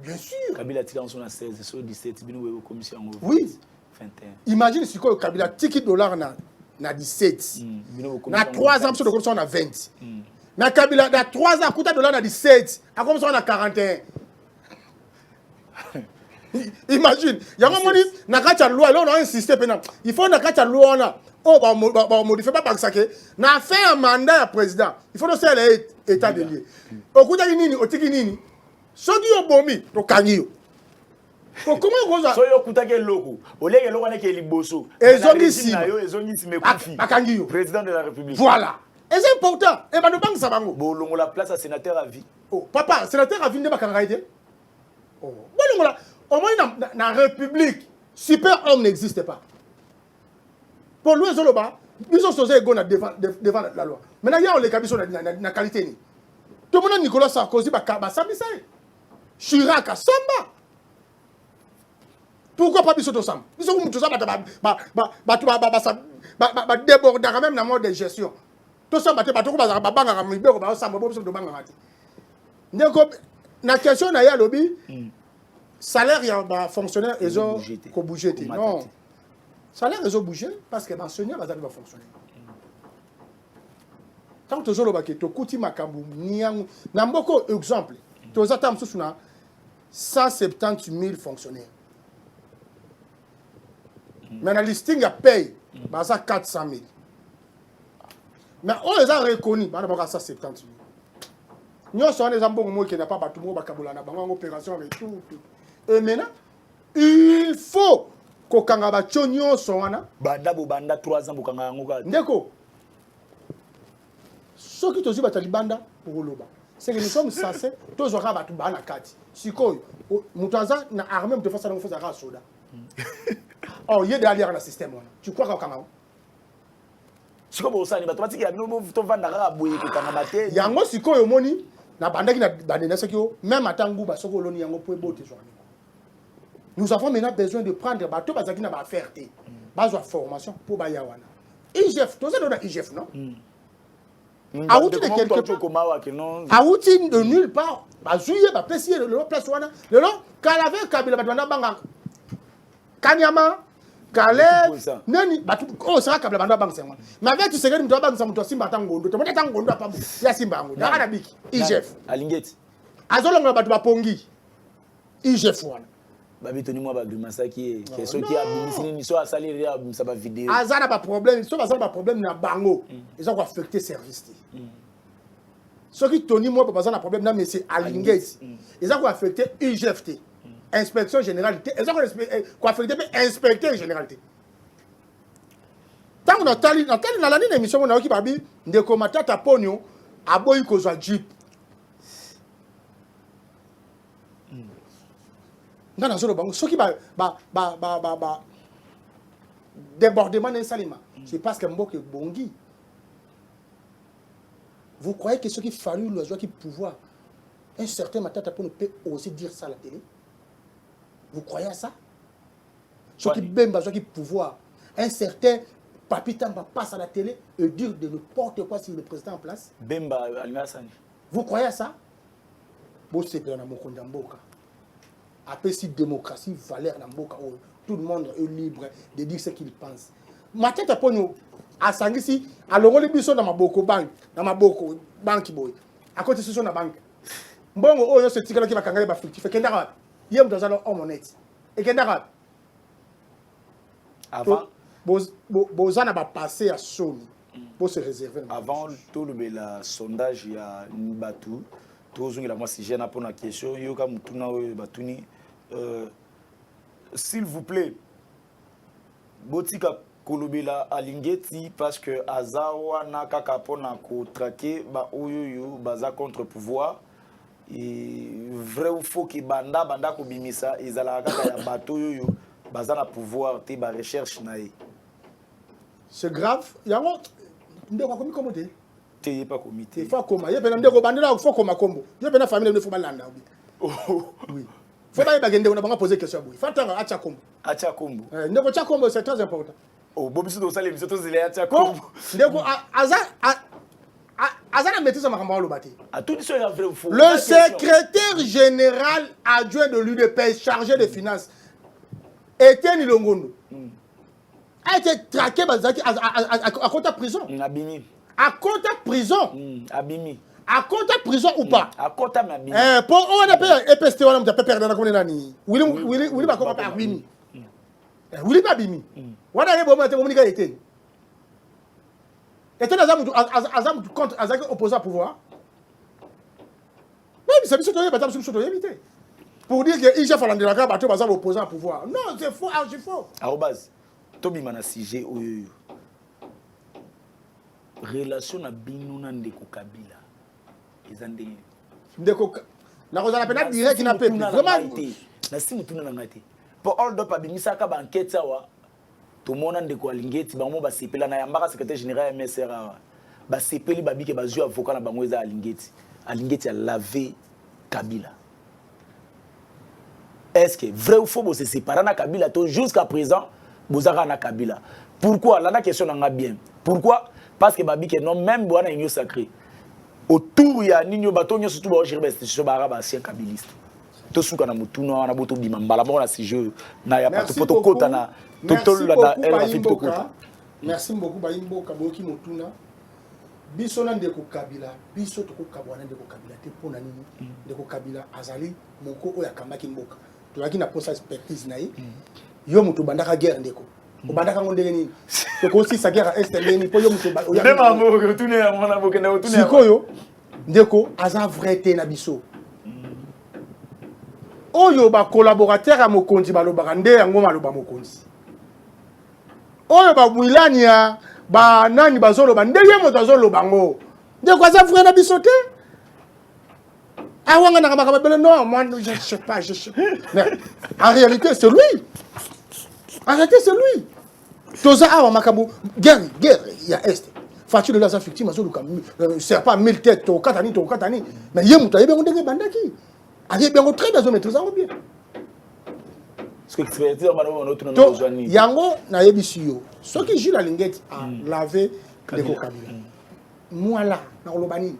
bien sûr. Kabila tira en 16 sur 17 bino commission. Oui. 21. Imagine si quoi Kabila tiki dollar na 17. Na 3 ans sur de commission on a 20. Na Kabila na 3 ans coûte dollar na 17. À commission on a 41. Imagine, il y a un moment na kacha loi là on a insisté pendant. Il faut na kacha loi on a on modifie pas parce que na fait un mandat à président. Il faut aussi aller état de lieu. Okuta nini otiki nini? Soki obomi to kanyo. Comment on va soyo kutake loko oleke loko na ke liboso ezongisi mekufi bakangio président de la République. Voilà. Et c'est important. Et ben banque ça bango. Bolongo la place à sénateur à vie. Oh papa, sénateur à vie ne bakanga été. Oh. Bolongo la au moins dans la République, super homme n'existe pas. Pour lui, Zoloba, ils sont censés go devant la loi. Maintenant, il y a les cabines na qualité. Tout le monde Nicolas Sarkozy, Sabisa. Chirac, Samba. Pourquoi pas Bissot Sam? Ils sont tous ça, déborder quand même dans le mode de gestion. Tout ça, la question est lobby. Salaire, il y a un fonctionnaire, ils ont bougé. Non. Salaire, ils ont bougé parce que l'enseignant va fonctionner. Quand tu as dit que tu as beaucoup d'exemples, tu as 170 000 fonctionnaires. Mais la listing a payé 400 000. Mais on les a reconnus, il y a 170 000. Nous sommes des gens qui n'ont pas battu une opération et tout. Et maintenant, il faut que Kangaba Chonyo soit Banda 3 ans pour Kangaba. Ndeko. Ce qui te dit que Banda pour Loba. C'est que nous sommes censés, tous aura battu Bana Kati. Si quoi, Moutaza n'a armé de façon à faire un soda. Oh, il y a derrière dans le système. Tu crois qu'au Kangaba? Si comme ça, il y a des gens qui ont il y a un si quoi au moni, na banda qui n'a pas de même à Tangou, Basokolonia, pour botter. Nous avons maintenant besoin de prendre bateau parce qu'il n'a pas faire base de formation pour Bayawana. IGF, tout ça dans IGF, non? A outil de quelque part. A outil de nulle part. Bazouye, Bapessier, le place Wana. Le long, Kalave, Kabila, Badwana Banga. Kanyama, Calais, Nani, oh, ça Kabila Banda Bang, c'est moi. Mais avec tu sais que nous avons besoin de Simba Tango, tu m'as Tango, tu as Yasimba, Arabique, IGF. Alingeti. Azolonga Badwa Pongi. IGF Wana. Babitoni moi bagrimasa qui est ceux qui a bénéficié ni soit salé ça va vidéo azana pas problème soit pas problème na bango ils ont affecté service ceux qui toni moi pas na problème na monsieur Alingeti ils ont affecté IGFT inspection généralité ils ont affecté inspecteur généralité tant on a tali na la ni émission on a qui babi ndeko matata ponyo aboyi kozwa jeep ce qui va débordement d'un salima, c'est parce que Mbok est bongi. Vous croyez que ce qui fallu le joie qui pouvoir, un certain matin pour peut oser dire ça à la télé? Vous croyez à ça? Ce qui bemba, ce qui pouvoir, un certain papita va passer à la télé et dire de n'importe quoi si le président en place. Bemba Almasani. Vous croyez à ça? Bon, c'est bien dans mon compte d'Amboka. Après, si démocratie, valeur dans Mboka, tout le monde est libre de dire ce qu'il pense. Ma tête pour nous, à Sangisi, à l'euro, les bisous dans ma boko banque, dans ma boko banque boy. À côté de ce la banque. Bon, oh, ce tigre qui va kangarer, il fait yé mutu azana homme honnête et que ndaka avant bozana ba passer à Sony pour se réserver avant tout le sondage il y a Nibatu tozongela moi si j'ai na pour la question yoka mutuna batuni s'il vous plaît botika kolobela alingeti parce que azawa na kaka pona ko traquer ba oyoyo baza contre pouvoir et vrai ou faux que banda ko bimisa ezala kaka ya bato yoyo baza na pouvoir te ba recherche na e. C'est grave. Yango ndeko komi kombo te. Te yé pas comité. Il faut koma. Yé pena ndeko bandela faut koma kombo. Yé pena famille ne faut pas landa. Oui. Faut pas y bagende on a pas poser question boy. Faut tanga acha kombo. Acha kombo. Ndeko acha kombo c'est très important. Oh bobiso do sale biso to zile acha kombo. Ndeko aza na maîtrise makambo lo bati. A tout ça ya vrai ou faux. Le secrétaire général adjoint de l'UDPS chargé des finances Etienne Longondo a été traqué à côté de prison. Abimi. À côté de prison. Abimi. À côté de prison ou pas? À côté de Abimi. Pour on appelle EPST, on a perdre dans la nani. Willy va comment pas Abimi. Willy pas Abimi. On a bon matin, on a été. Etienne Azam contre Azaki opposé au pouvoir. Oui, c'est bien sûr que tu as besoin éviter. Pour dire que Ija Falandela ka bato baza opposé au pouvoir. Non, c'est faux, c'est faux. Arobase. Tobi mana sujet oyo. Relation na bino na ndeko Kabila. Ezandenge. Ndeko na kozala pena direct na peuple. Vraiment na simu tuna na ngate. Pour all dop abimisa ka ba enquête sawa. To mona ndeko alingeti bango ba sepela na yambaka secrétaire général MSR. Ba sepeli babike bazu avocat na bango eza alingeti. Alingeti a lavé Kabila. Est-ce que vrai ou faux se séparer na Kabila to jusqu'à présent bozaka na Kabila. Pourquoi? Là la question n'a bien. Pourquoi? Parce que babi que non même boana union sacré. Autour ya ninyo batonyo surtout ba jirbe c'est ba araba ancien kabiliste. To suka na mutuna na boto bimambala bona si je na ya pato poto kota na totolo la elle fait to kota. Merci beaucoup ba imboka boki mutuna. Biso na ndeko Kabila, biso to ko kabwana ndeko Kabila te pona nini ndeko Kabila azali moko oya kambaki mboka. To yaki na posa expertise na ye. Yo mutu bandaka guerre ndeko. Obandaka ngondenge nini? To ko si sa guerre est ndeni po yo mutu oya. Ndema mo tune ya mona boke na tune. Sikoyo ndeko aza vrai te na biso. Oyo ba collaborateur a mokonzi balobaka nde yango maloba mokonzi. Oyo ba Mwilania ba nani bazoloba nde ye moto azoloba ngo. Ndeko aza vrai na biso te. Ah ouais, non, moi je sais pas, mais en réalité c'est lui. En réalité c'est lui. Toza awa makabu guerre, il y a est. Facture de l'argent fictif, c'est pas 1000 têtes, au katani, mais il y a muta, il y a des bandaki. Il y a bien très bien maîtrise bien. Ce que tu veux dire, madame, yango na yebisiyo. Ce qui Gilles Alingeti a lavé les Kabila. Moi là, na olobani.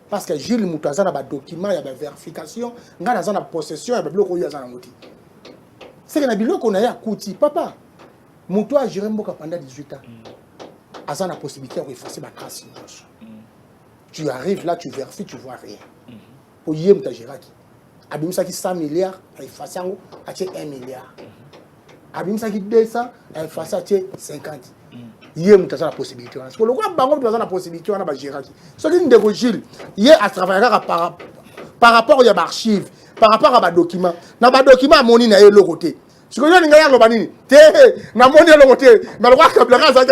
Parce que Gilles Moutaza a des documents, il y a des vérifications, il y a des possessions, il y a des blocs. C'est que nous avons dit, papa, Moutou a géré pendant 18 ans. Il y a la possibilité d'effacer ma trace. Tu arrives là, tu vérifies, tu ne vois rien. Pour y aller, tu as géré. Abimsa qui 100 milliards, il efface 1 milliard. Abimsa qui 200, il efface 50. Il y a la possibilité. Parce que le roi Bango a la possibilité de gérer. Ce qui est de Gilles, il y a à travailler par rapport aux archives, par rapport à des documents. Dans les documents, il y a le côté. Ce que je veux dire, c'est le côté. Mais le roi Kabila, c'est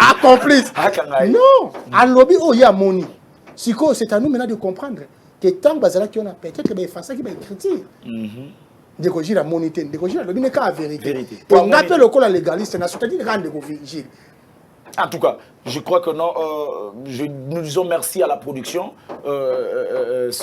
accomplice. Non, à lobby, il y a moni. C'est à nous maintenant de comprendre que tant que on a peut-être que ça qui va écrire. Décoger la monité, décoger la vérité. On appelle le col légaliste, c'est-à-dire rendre Gilles. En tout cas, je crois que non. Nous disons merci à la production.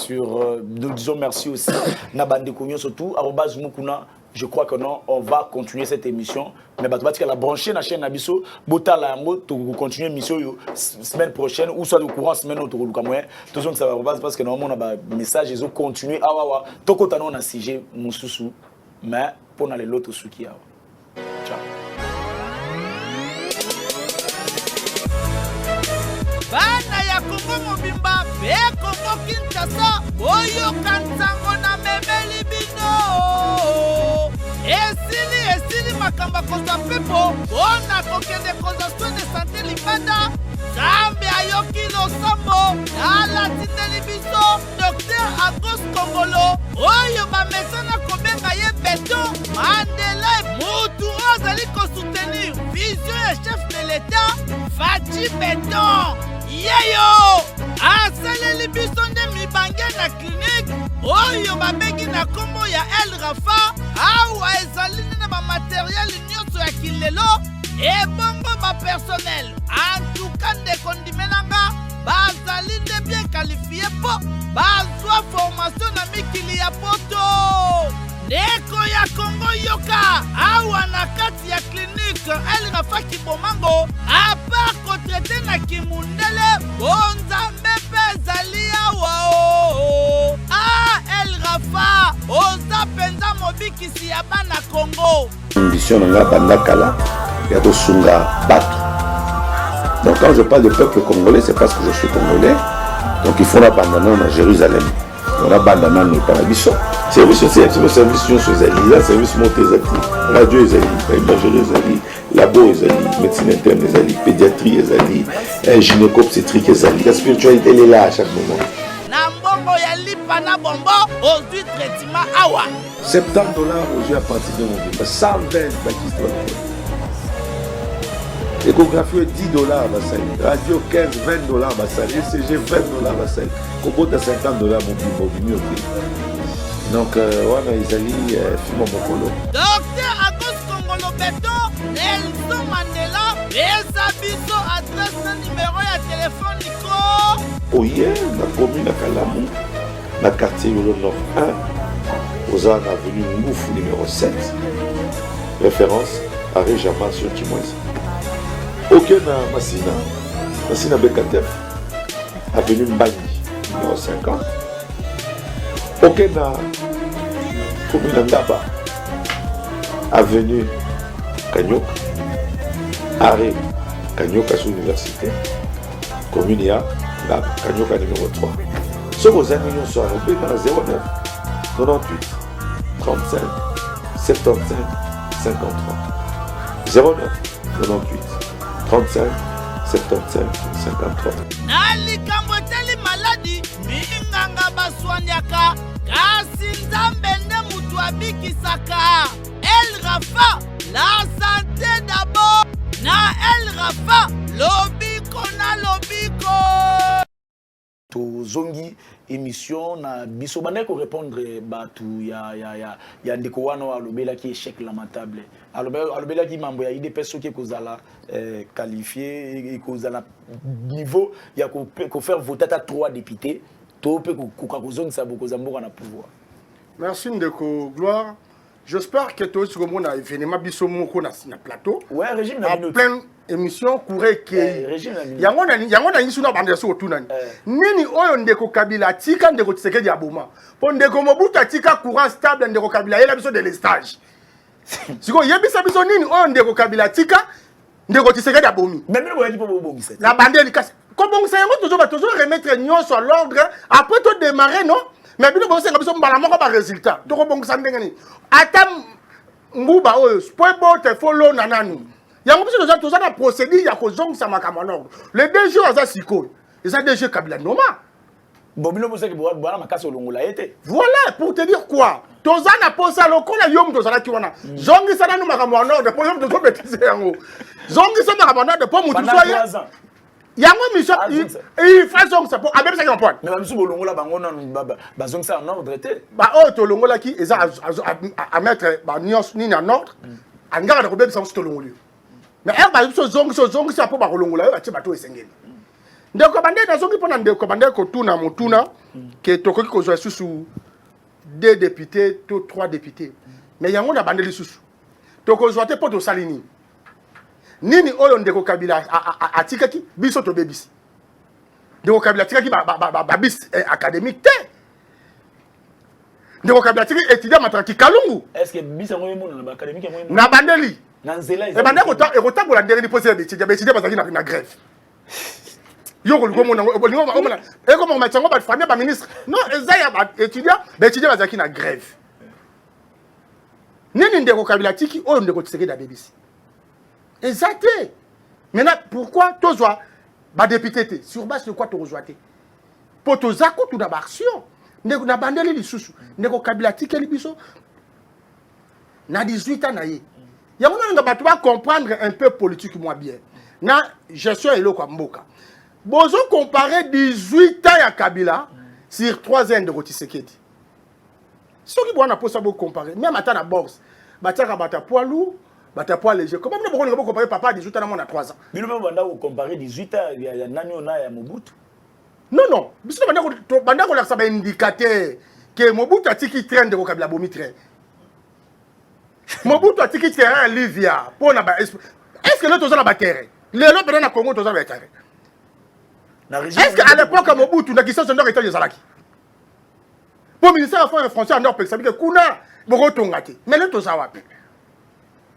Nous disons merci aussi à Nabande Kounyo surtout. @ Mukuna. Je crois que non, on va continuer cette émission. Mais tu vas brancher la chaîne Nabiso. Botala tu continuer l'émission semaine prochaine ou soit au courant semaine autour du Cameroun. Tout ça va parce que normalement on a un message ils ont continué. Ah ouais ouais. Toko tano na sujet mususu. Mais pour aller l'autre suki ah. Ciao. Bana ya Kongo Mobimba, be Kongo Kinshasa, oyo kanzango na memeli bino. makamba kozwa mpepo mpona kokende kozwa soin de santé libanda Nzambe ayoki losambo alatindeli biso Dr Agos Kongolo oyo bamesana kobenga ye Beton Mandela mutu oyo azali kosoutenir vision ya chef de l'État Faci Beton yeyo asaleli biso nde mibange na klinike oyo babengi na kombo ya El Rafa awa ezali na bamateriele nyonso ya kilelo ebongo bapersonnel antuka ndeko ndimelanga bazali nde bien qualifie mpo bazwa formation na mikili ya poto ndeko ya Kongo yoka awa na kati ya klinike El Rafa Kibomango apart kotrete na kimundele bonzambe mpe ezali awa El Rafa oza mpenza mobikisi ya bana Kongo ambition nanga bandakala ya kosunga bato. Donc quand je parle de peuple congolais, c'est parce que je suis congolais. Donc il faut la bandana à Jérusalem. On a bandana no parabiso. Service social, c'est le service nyonso ezali, la service monté ezali, radio ezali, imagerie ezali, labo ezali, médecine interne ezali, pédiatrie ezali, gynéco-obstétrique ezali. La spiritualité elle est là à chaque moment. Na mbongo ya lipa na bombo ozwi traitement awa. $70 aujourd'hui à partir de mon vie. 120 bakistes. Échographie $10 basali. Radio 15, $20 basali. ECG $20 basali. Kobota $50 mon bimi ok. Donc wana ezali fimo mokolo. Dr Agos Kongolo Beton Nelson Mandela pesa biso adresse na numéro ya téléphone liko. Oye na commune à Kalamu, na quartier Yolo Nord 1, aux ans avenue Ngouf numéro 7. Référence à Réjama sur Kimouez. Aucun à Massina Bekatef, avenue Mbani numéro 50. Aucun à commune Ndaba, avenue Kanyok, arrêt Kanyok à l'université, commune Ya, Kanyoka numéro 3. Ce que vous avez mis sur le 09 98 35 75 53. 09 98 35 75 53. Nalikambo teli maladi minganga baswanyaka kasi Nzambe nde mutu abikisaka. El Rafa la santé d'abord na El Rafa lobiko na lobiko. Tozongi émission na biso bande ko répondre batu ya ndeko wana alobela ki échec lamentable alobela ki mambo ya ide peso ki kozala qualifié et kozala niveau ya ko faire voter à 3 députés to pe ko kozongisa boko zamboka na pouvoir. Merci ndeko Gloire. J'espère que toi sur mon événement biso moko na plateau. Ouais, régime na minute. Plein émission courait que yango na yisuna bande so tunani. Nini oyo ndeko Kabila tika ndeko Tshisekedi aboma. Po ndeko Mobutu tika courant stable ndeko Kabila yela biso de l'estage. Siko yebisa biso nini oyo ndeko Kabila tika ndeko Tshisekedi abomi. Même le yaki po bobongisa. La bande ni kase. Ko bongisa yango toujours remettre nyonso à l'ordre après tout démarrer non. Mais bino bosse nga biso mbala moko ba résultat to ko bongisa ndenge ni ata mbuba oyo spoibo te follow nanani yango biso toza na procédure ya ko zongisa makambo na le DG aza sikoyo eza DG Kabila noma bobino bosse ke bwana makasi olongola yete voilà pour te dire quoi toza na posa lokola yo mto zala ki wana zongisa nanu makambo na ordre po yo mto zo betise yango zongisa makambo na ordre po mutu soya yango mission il fait son ça pour abem ça qui point mais ba misu bolongola bango na bazong ça en ordre té ba o to longola ki eza à mettre ba nios ni en ordre angara de kobem ça to longoli mais er ba so zong ça pour ba longola yo ati bato esengeli ndeko bande na zongi pona ndeko bande ko tuna mutuna ke to ko ko zo susu 2 députés to 3 députés mais yango na bande li susu to ko zo te poto salini nini oyo ndeko Kabila atikaki biso to bebisi ndeko Kabila atikaki ba bis académique te ndeko Kabila atikaki étudiant matraki Kalungu est-ce que bisa ngoy mona na ba académique ngoy na bandeli na nzela e bande ko tagola ndenge ni poser étudiant bazaki na grève yo ko mona omona e ko mo matsango ba famille ba ministre non ezaya ba étudiant bazaki na grève Nini ndeko Kabila tiki oyo ndeko Tshisekedi abebisi. Exact. Maintenant pourquoi tozwa ba député sur base de quoi tozwa té? Pour tozako tout d'abord action. Ndeko na bandeli lisusu. Ndeko Kabila tiki libiso na 18 ans na ye. Ya mona nga batu ba comprendre un peu politique moi bien. Na gestion eloko mboka. Bozo comparer 18 ans ya Kabila sur 3 ans de Tshisekedi. Ce qui doit pas ça comparer. Même à la bourse, bataka bata poids lourd, bata poids léger. Comment on peut comparer papa 18 ans à 3 ans? Mais nous même comparer 18 ans il y a nani on a Mobutu. Non non, biso banda ko la ça indicateur que Mobutu a tiki train de Kabila bomi train. Mobutu a tiki terrain Livia pour na est-ce que l'autre ont la terrain? Les autres dans le Congo ont la terrain. Est-ce qu'à l'époque Mobutu na kisa sondor était Zalaki? Pour le ministère des Affaires français en Nord, ça veut dire que kuna bogotongate. Mais le tozawapi.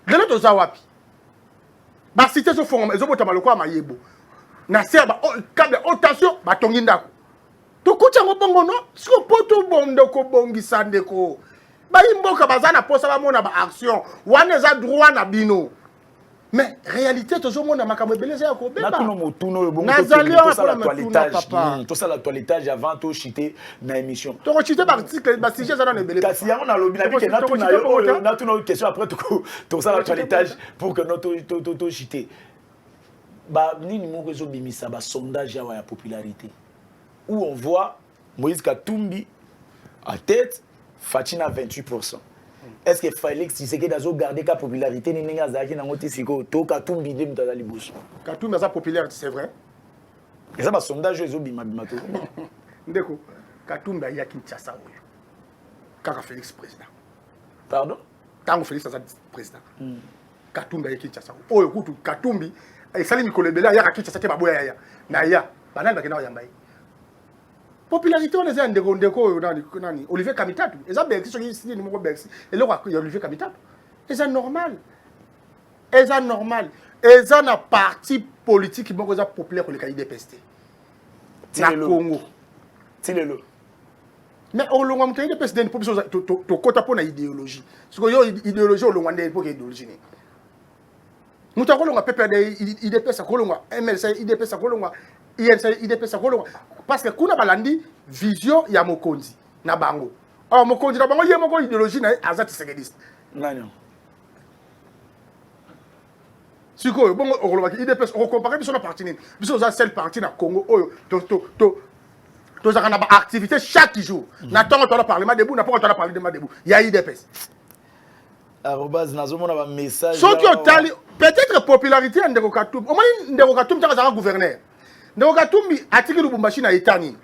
Le tozawapi. Ba cité so fond ezo bota maloko amayebo. Na serba câble attention ba tongindako. To kucha ngobongo no, siko poto bondo ko bongisa ndeko. Ba imboka bazana posa ba mona ba action. Wana za droit na bino. Mais réalité tozo mona makambo beleza ya ko beba. Na kuno motuno yo bongo to ça l'actualité avant to chiter na émission. To chiter ba article ba sujet za na beleza. Kasi yango na lobi na bike na tuna yo na tuna question après to ça l'actualité pour que notre to chiter. Ba nini moko zo bimisa ba sondage ya ya popularité. Où on voit Moïse Katumbi à tête, Fatina 28%. Est-ce que Félix Tshisekedi a gardé sa popularité ni ninga zaki na ngoti siko to Katumbi dem tala liboso. Katumbi a populaire, c'est vrai. Et ça ba sondage zo bima bima to. Ndeko Katumbi ya Kinshasa oyo. Kaka Félix président. Pardon? Tango Félix a président. Katumbi ya Kinshasa. Oyo kutu Katumbi esali mikolo bela ya Kinshasa te baboya ya. Na ya banani bakena yamba. Popularité on les a ndeko nani Olivier Kamitatu eza Bercy so ki ni moko Bercy et le roi Olivier Kamitatu eza normal eza na parti politique moko eza populaire ko le IDPS na Congo tilelo mais olongwa muto IDPS den pour to kota pona idéologie parce que yo idéologie olongwa ndé pour idéologie ni muto kolongwa PPD IDPS kolongwa MLC IDPS kolongwa IDPS kolongwa parce que kuna balandi vision ya mokonzi na bango. Or mokonzi na bango yemo ko idéologie na azati segediste. Nani? Siko bongo okoloba IDPS on comparer biso na parti ni. Biso za seul parti na Congo oyo to za kana ba activité chaque jour. Na tongo to na parlement debout na pas to na parler de ma debout. Ya IDPS. Arobase nazomona ba message. Soki otali peut-être popularité ndeko Katumbi. Au moins ndeko Katumbi tanga gouverneur. Ndeko Katumbi atiki Lubumbashi na etani.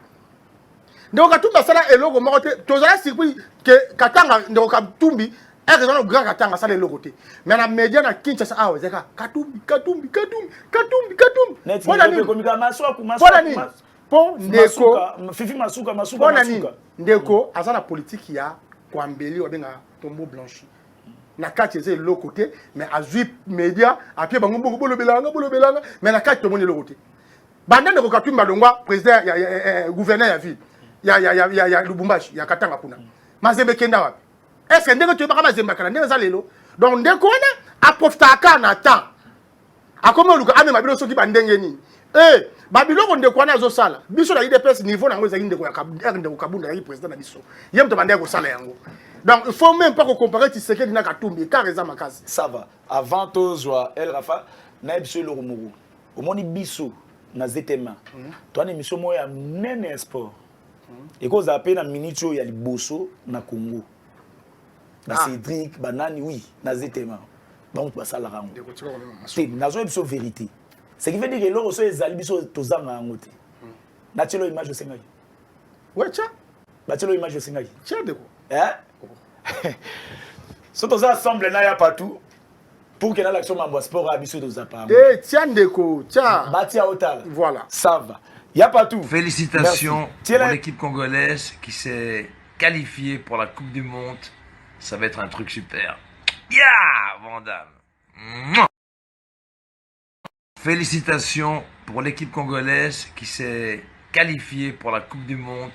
Ndeko Katumbi sala eloko moko te tozala surpris que Katanga ndeko Katumbi est le grand Katanga sala eloko te. Mais na média na Kinshasa awa zeka Katumbi. Voilà ni komika maswa po ndeko Fifi Masuka. Ndeko azala politique ya kwambeli obenga tombeau blanchi. Na kati eze eloko te mais azui média apie bango bolobelanga mais na kati tomoni eloko te. Banda ndeko Katumbi balongwa président ya gouverneur ya ville ya Lubumbashi ya Katanga kuna mazembe kenda wapi est-ce que ndeko tu baka mazembe kana ndeko za lelo donc ndeko na apofta na temps akoma luka ame mabilo soki bandenge nini babiloko ndeko na zo sala biso na IDPS niveau nango ezaki ndeko ya ndeko Kabunda ya président na biso yem to bandeko sala yango donc il faut même pas comparer Tshisekedi na Katumbi car eza makasi ça va avant tozwa El Rafa na biso le rumuru omoni biso na zetema to ana émission moya nene sport et cause appel na minute ya liboso na Congo na Cédric banani oui na zetema donc ba sala rango te nazo biso vérité ce qui veut dire que loro so ezali biso tozanga ngote na telo image osengaki wecha ba telo image osengaki tia deko so toza ensemble na ya partout pour que l'action mambo sport a biso dos apparemment. Tiens Ndeko, tiens. Batia Otal. Voilà. Ça va. Il y a pas tout. Félicitations pour l'équipe congolaise qui s'est qualifiée pour la Coupe du Monde. Ça va être un truc super. Vandame. Félicitations pour l'équipe congolaise qui s'est qualifiée pour la Coupe du Monde.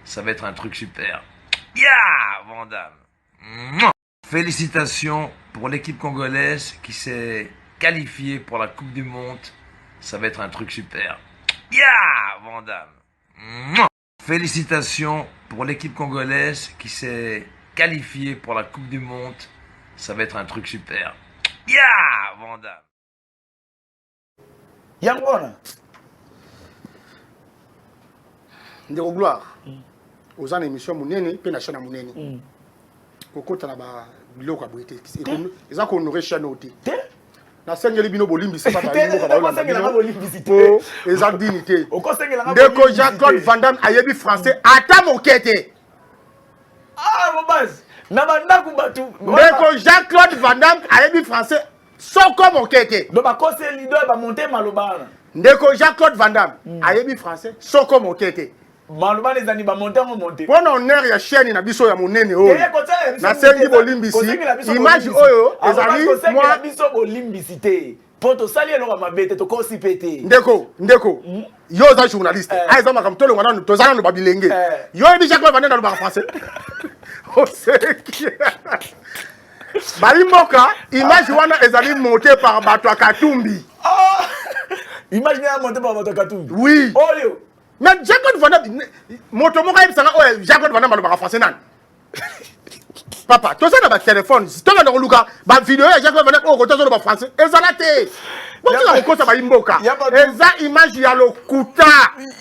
Ça va être un truc super. Vandame. Félicitations pour l'équipe congolaise qui s'est qualifiée pour la Coupe du Monde. Ça va être un truc super. Yeah, Vandame. Félicitations pour l'équipe congolaise qui s'est qualifiée pour la Coupe du Monde. Ça va être un truc super. Yeah, Vandame. Yangona. Ndeko Gloire. Aux ans d'émission Mounene, puis la chaîne à Mounene. Kokota na ba biloko ya boite. Eza ko honorer chaîne oti. Na sengeli bino bolimbi c'est pas ba bino ka ba la bino. Eza dignité. Ndeko Jean-Claude Van Damme ayebi français ata mokete. Ah mon base. Na banda ku batu. Ndeko Jean-Claude Van Damme ayebi français soko mokete. Do ba conseil leader ba monter malobana. Ndeko Jean-Claude Van Damme ayebi français soko mokete. Malobana ezani ba monter on monter. Pour honneur ya chaîne na biso ya monene oyo. Na sengi bolimbisi image oyo ezali moi biso bolimbisi te. Poto sali eloko mabete to kosi pete. Ndeko yo za journaliste aiza makamto lo ngana to zana no babilenge. Yo ebi Jean-Claude Van Damme na français. Oh c'est qui. Balimboka image wana ezali monté par bato Katumbi. Ah! Image na monté par bato Katumbi. Oui. Oyo. Mais Jean-Claude Van Damme moto moko ebisanga oyo Jean-Claude Van Damme na français nan. Papa, tout ça dans le téléphone, tout ça dans le luka, ba vidéo ya Jean-Claude Van Damme au côté de français. Ezala te. Pourquoi la ko ça ba imboka? Eza image ya lokuta.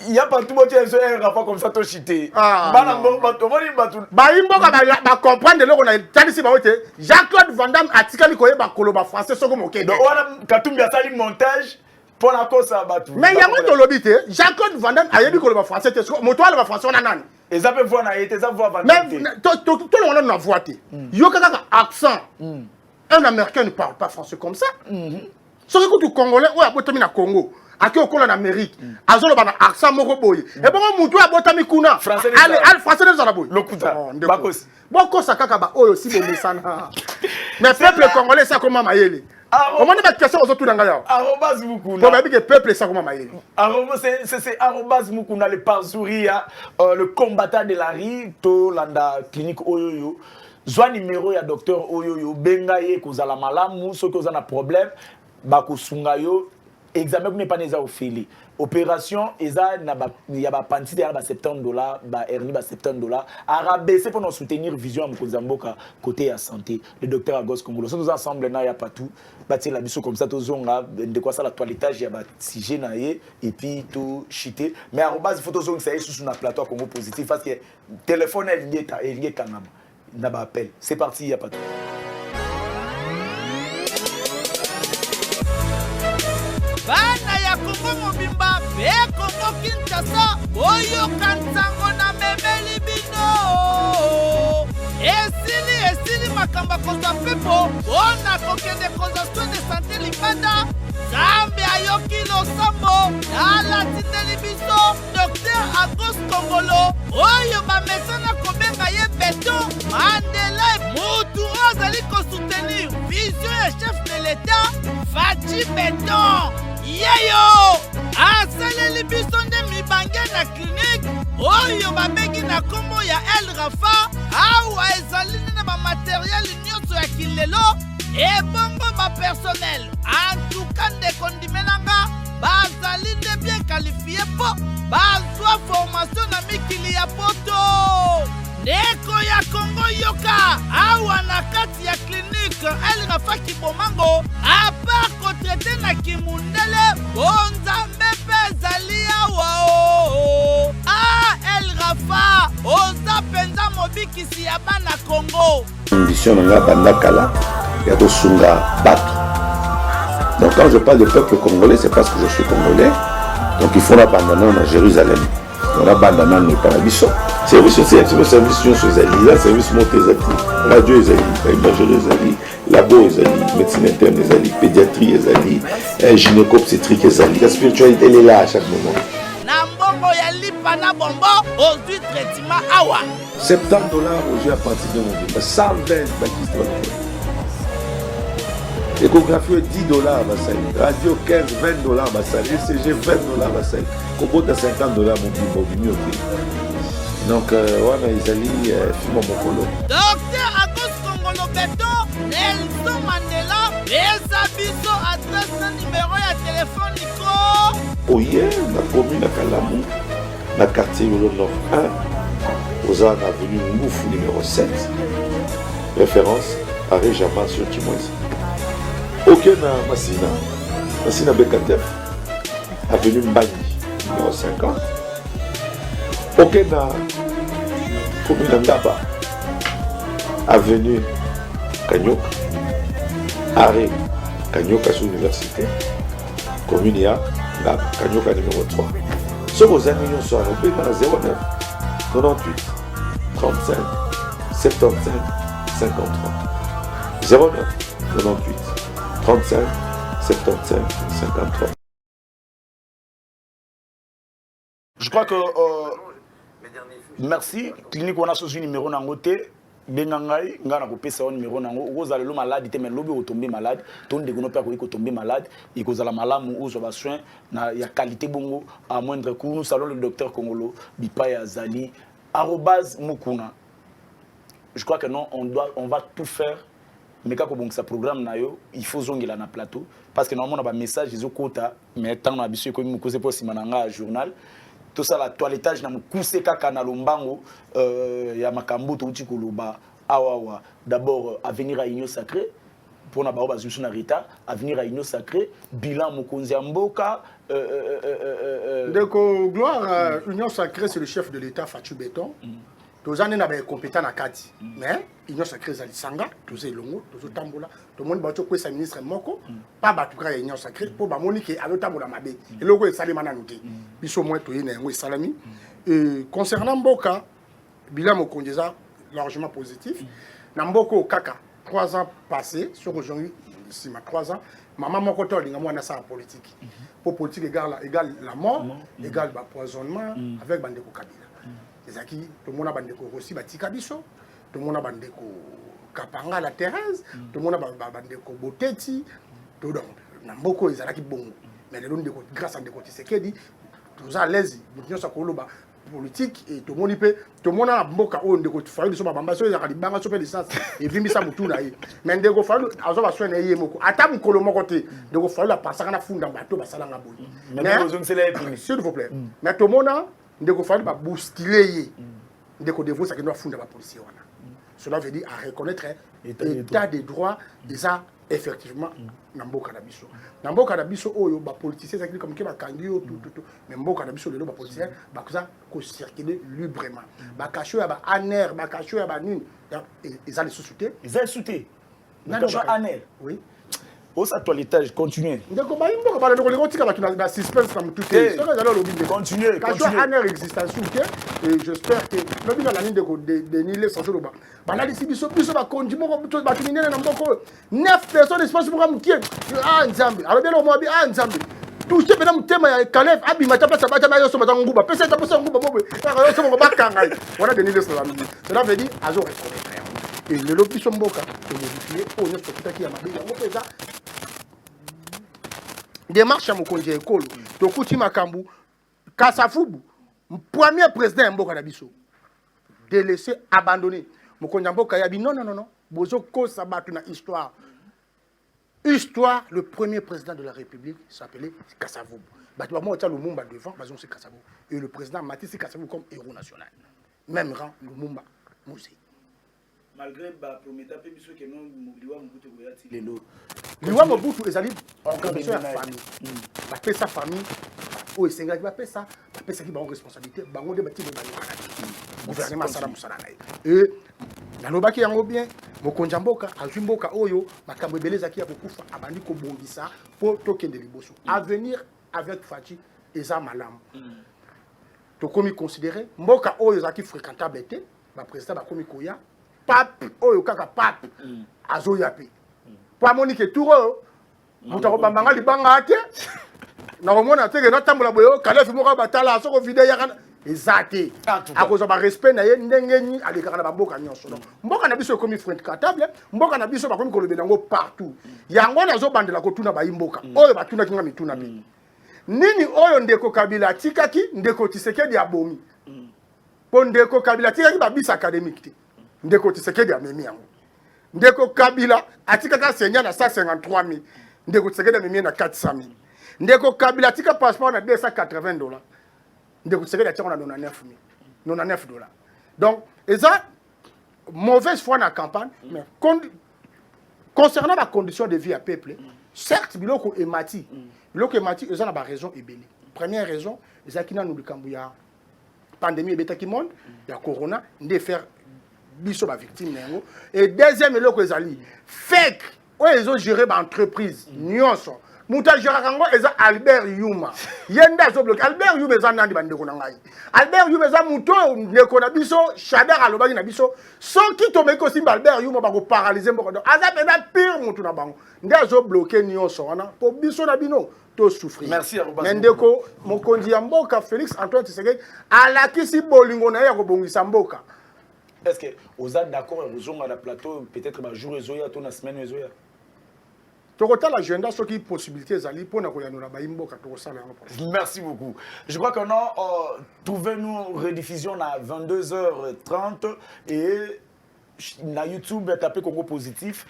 Il y a pas tout monde qui est rapport comme ça to chité. Bana bato moni bato. Ba imboka ba comprendre le on a tandis ba wote Jean-Claude Van Damme atikali ko yeba koloba français soko moke. Donc on Katumbi a sali montage pour la cause à bato. Mais il y a moi to lobité, Jean-Claude Van Damme a yebi koloba français te moto ala ba français na nani. Et ça peut voir na été ça voir Van Damme. Mais tout le monde na voix te. Yo kaka accent. Un Américain ne parle pas français comme ça. So que tu Congolais ou abotami na Congo, aki okola na Amérique, azolo ba na accent moko boye. Et bon mutu abotami kuna. Allez, français ne zala boye. Lokuta. Bakos. Boko sakaka ba oyo si bomesana. Mais peuple congolais ça comment mayele. Comment on a question aux autres d'Angaya? Arrobas Mukuna. Bon, mais peuple ça comment mayele. C'est Arrobas Mukuna le Pansouria, le combattant de la rue, to landa clinique Oyoyo. Zwa numéro ya docteur Oyoyo bengaye kozala malamu so ko zana problème bakosunga yo examen n'est pas neza ofeli opération eza na ba ya ba pantite ya ba $70 ba hernie ba $70 arabaisser pour nous soutenir vision à Mkozamboka côté ya santé le docteur Agos Congolo so nous ensemble na ya partout bâtir la biso comme ça to zonga de quoi ça la toilettage ya ba tige na ye et puis tout chiter mais arobase photo zone ça est sous na plateau Congo positif parce que téléphone elle est kanam na ba appel c'est parti il y a pas tout. Bana ya Kongo mobimba pe Kongo Kinshasa oyo kantango na memeli bino esili makamba kozwa pepo ona kokende kozwa soin de santé libanda Zambe ayoki losambo nalatindeli biso Dr Agos Congolo oyo bamesana kobenga ye beton Mandela mutu azali kosoutenir vision ya chef de l'État Fachi Beton Yeyo asaleli biso nde mibange na clinique oyo babengi na kombo ya El Rafa awa ezali na bamateriel nyonso ya kilelo ebongo bapersonnel antuka ndeko ndimelanga bazali nde bien qualifié mpo bazwa formation na mikili ya poto ndeko ya Kongo yoka awa na kati ya clinique El Rafa Kibomango apart kotraite na kimundele bonzambe mpe ezali awa El Rafa oza mpenza mobikisi ya bana Kongo ambition nanga banda kala ya kosunga bato. Donc quand je parle de peuple congolais, c'est parce que je suis congolais. Donc il faut l'abandonner à Jérusalem. On abandonne le paradis. Service social, c'est le service Zali, la service Montezali, radio Zali, imagerie Zali, labo Zali, médecine interne Zali, pédiatrie Zali, gynéco-obstétrique Zali. La spiritualité elle est là à chaque moment. Nambongo ya lipa na bombo aujourd'hui traitement awa. $70 aujourd'hui à partir de novembre, 120 bakistes. Échographie $10 va salir, radio 15, $20 va salir, ECG $20 va salir, Kobo à $50 mon bimio. Donc, wana ezali fimo mokolo. Docteur Agos Congolo Béton, Nelson Mandela, eza biso adresse na numéro ya téléphone liko. Oye, la commune à Kalamou, la quartier Yolo Nord 1, aux arts avenue Ngoufou numéro 7, référence à Réjama sur Timoisi. Aucun à Massina Bekatef, avenue Mbani numéro 50. Aucun à commune Ngaba, avenue Kanyok, arrêt Kanyok sous l'université, commune ya Kanyok numéro 3. Ce que vous avez sur la 09 98 35 75 53. 09 98 35 75 53. Je crois que merci clinique on a ce numéro na ngote bengangai ngana ko pesa on numéro nango okozala lo malade te mais lobi o tomber malade ton de gono pa ko tomber malade et kozala malamu ozo ba soin na ya qualité bongo à moindre coût. Nous saluons le docteur Kongolo Bipa ya Zali @mukuna. Je crois que non, on va tout faire mais quand on sa programme na yo il faut zongela na plateau parce que normalement on a un message ils okota mais tant na biso ko mu cause pour simananga journal tout ça la toilettage na mukuse kaka na lombango ya makambo to uti koloba awawa d'abord avenir à Union Sacrée pour na ba bazusu na rita avenir à Union Sacrée bilan mokonzi mboka Ndeko gloire Union Sacrée c'est le chef de l'État Fatou Béton. Tous années n'avaient compétent à Kati mais Union Sacrée Zalisanga tous elongo tous tambola tout le monde ba ko sa ministre moko pas batuka Union Sacrée pour ba monique alo tambola mabe et logo e salima na noté biso moins to yene ngo salami concernant Mboka bilan mokondeza largement positif na Mboko kaka 3 ans passés sur aujourd'hui si ma 3 ans maman moko to linga mwana sa politique pour politique égale la mort égale l'empoisonnement avec bandeko Kabila. Ezaki tout le monde a bandeko aussi batika biso tout le monde a bandeko Kapanga la Thérèse tout le monde a bandeko Boteti tout donc na Mboko ezalaki bongo mais le ndeko grâce à ndeko Tshisekedi tout ça l'aise nous ça koloba politique et tout le monde peut tout le monde a Mboka o ndeko fayu so bamba so ezaka libanga so pe licence et vimisa mutu na ye mais ndeko fayu azo ba soine ye moko ata mukolo moko te ndeko fayu la pasaka na funda bato basalanga boyi mais s'il vous plaît mais tout le monde ndeko fayu ba bousculer ndeko devo ça que doit funda ba policier wana cela veut dire à reconnaître état des droits déjà effectivement na Mboka na biso na Mboka na biso oyo ba politiciens ça comme que ba kandio tout mais Mboka na biso lelo ba politiciens ba koza ko circuler librement ba kasho ya ba aner ba kasho ya ba nini ils allaient sous-souter na kasho aner oui au sa toilettage continuer ndeko ba Mboka ba ndeko leko tika ba tuna ba suspense comme tout est ça ça lo binde continuer kasho aner existence et j'espère que le bilan la ligne de Nile sans ba bana disi biso ba konji moko ba tuninene na Mboko 9 personnes espace pour mutie nzambe alobelo mo abi nzambe touché bena mutema ya Caleb abi matapa sabata ba yo so matango nguba pesa ta pesa nguba mobe yo so mo bakanga wana de Nile sans ami cela veut dire azo reconnaître et le lobby so Mboka to modifier o nyo to kitaki ya mabe yango pesa démarche ya mokonzi ekolo to kuti makambu Kasafubu premier président Mboka na biso de laisser abandonner mokonzi Mboka ya bi non bozo ko sabatu na histoire le premier président de la République s'appelait Kasavubu batu ba mo ta Lumumba devant bazon c'est Kasavubu et le président Matisse Kasavubu comme héros national même rang Lumumba Moussé malgré ba prometa pe biso ke non liwa Mobutu koyati lelo liwa Mobutu ezali organisation ya famille ba pesa famille o esengaki ba pesa ki ba responsabilité bango de bati ba gouvernement sala musala na et nalobaki yango bien mokonzi Mboka azwi Mboka oyo makambo ebelezaki ya kokufa abandi ko bongisa po tokende liboso avenir avec Fachi eza malamu to komi considérer Mboka oyo zaki fréquentable té ba président ba komi koya pape oyo kaka pape azoya pe po Monique Touro mutako bambanga libanga ate na romona teke na tambola boyo kalefi moko batala soko video ya ezate akoza ba respect na ye ndenge ni alekaka na Mboka nyonso donc Mboka na biso komi fréquentable Mboka na biso ba komi kolobela ngo partout yango nazo bandela ko tuna ba Mboka oyo batuna kinga mituna pe nini oyo ndeko Kabila tikaki ndeko Tshisekedi abomi po ndeko Kabila tikaki ba bis académique te ndeko Tshisekedi amemi yango ndeko Kabila atikaka senya na 153 000 ndeko Tshisekedi amemi na 400 000 ndeko Kabila atika passeport na $280 ndeko Tshisekedi atika na 99 $000 donc eza mauvaise foi na campagne mais concernant la condition de vie à peuple certes biloko emati eza na ba raison ebele première raison eza kina nous likambu ya pandémie ebetaki monde ya corona nde faire biso ba victime nango et deuxième eloko ezali fake oyo ezo gérer ba entreprise nyonso muta gérer kango eza Albert Yuma yenda azo bloquer Albert Yuma eza nandi bandeko na ngai Albert Yuma eza muto ndeko na biso Shader alobaki na biso soki tomeki osimba Albert Yuma bako paralyser mboko donc aza pena pire mutu na bango nde azo bloquer nyonso wana po biso na bino to souffrir. Merci Arobas. Mendeko mokonzi ya mboka Félix Antoine Tshisekedi alakisi bolingo na ye ya kobongisa mboka. Est-ce que vous êtes d'accord avec vous la plateau peut-être un jour ezoya to na semaine ezoya? Tokota l'agenda ce qui possibilité ezali pona ko yanula ba mboka tokosala yango. Merci beaucoup. Je crois qu'on a trouvé nous rediffusion à 22h30 et na YouTube tapez Congo Positif,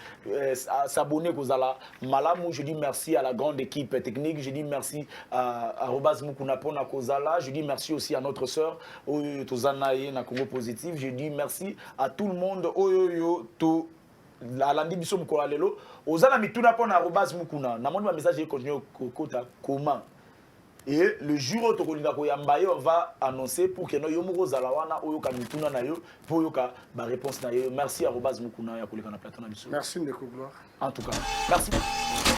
s'abonner Kozala Malamou. Je dis merci à la grande équipe technique. Je dis merci à Arobas Mukuna Pona Kozala. Je dis merci aussi à notre sœur Tozanaye na Congo Positif. Je dis merci à tout le monde. Oyoyo to la landi biso mkola lelo. Ozana mituna pona Arobas Mukuna. Na mon message est continue kota comment. Et le jour où on va annoncer pour que nous ayons zalawana ou yoka mituna na yo pour yoka ba réponse na yo. Merci à Arobas Mukuna ya koleka na plateau na biso. Merci Ndeko Gloire. En tout cas, merci.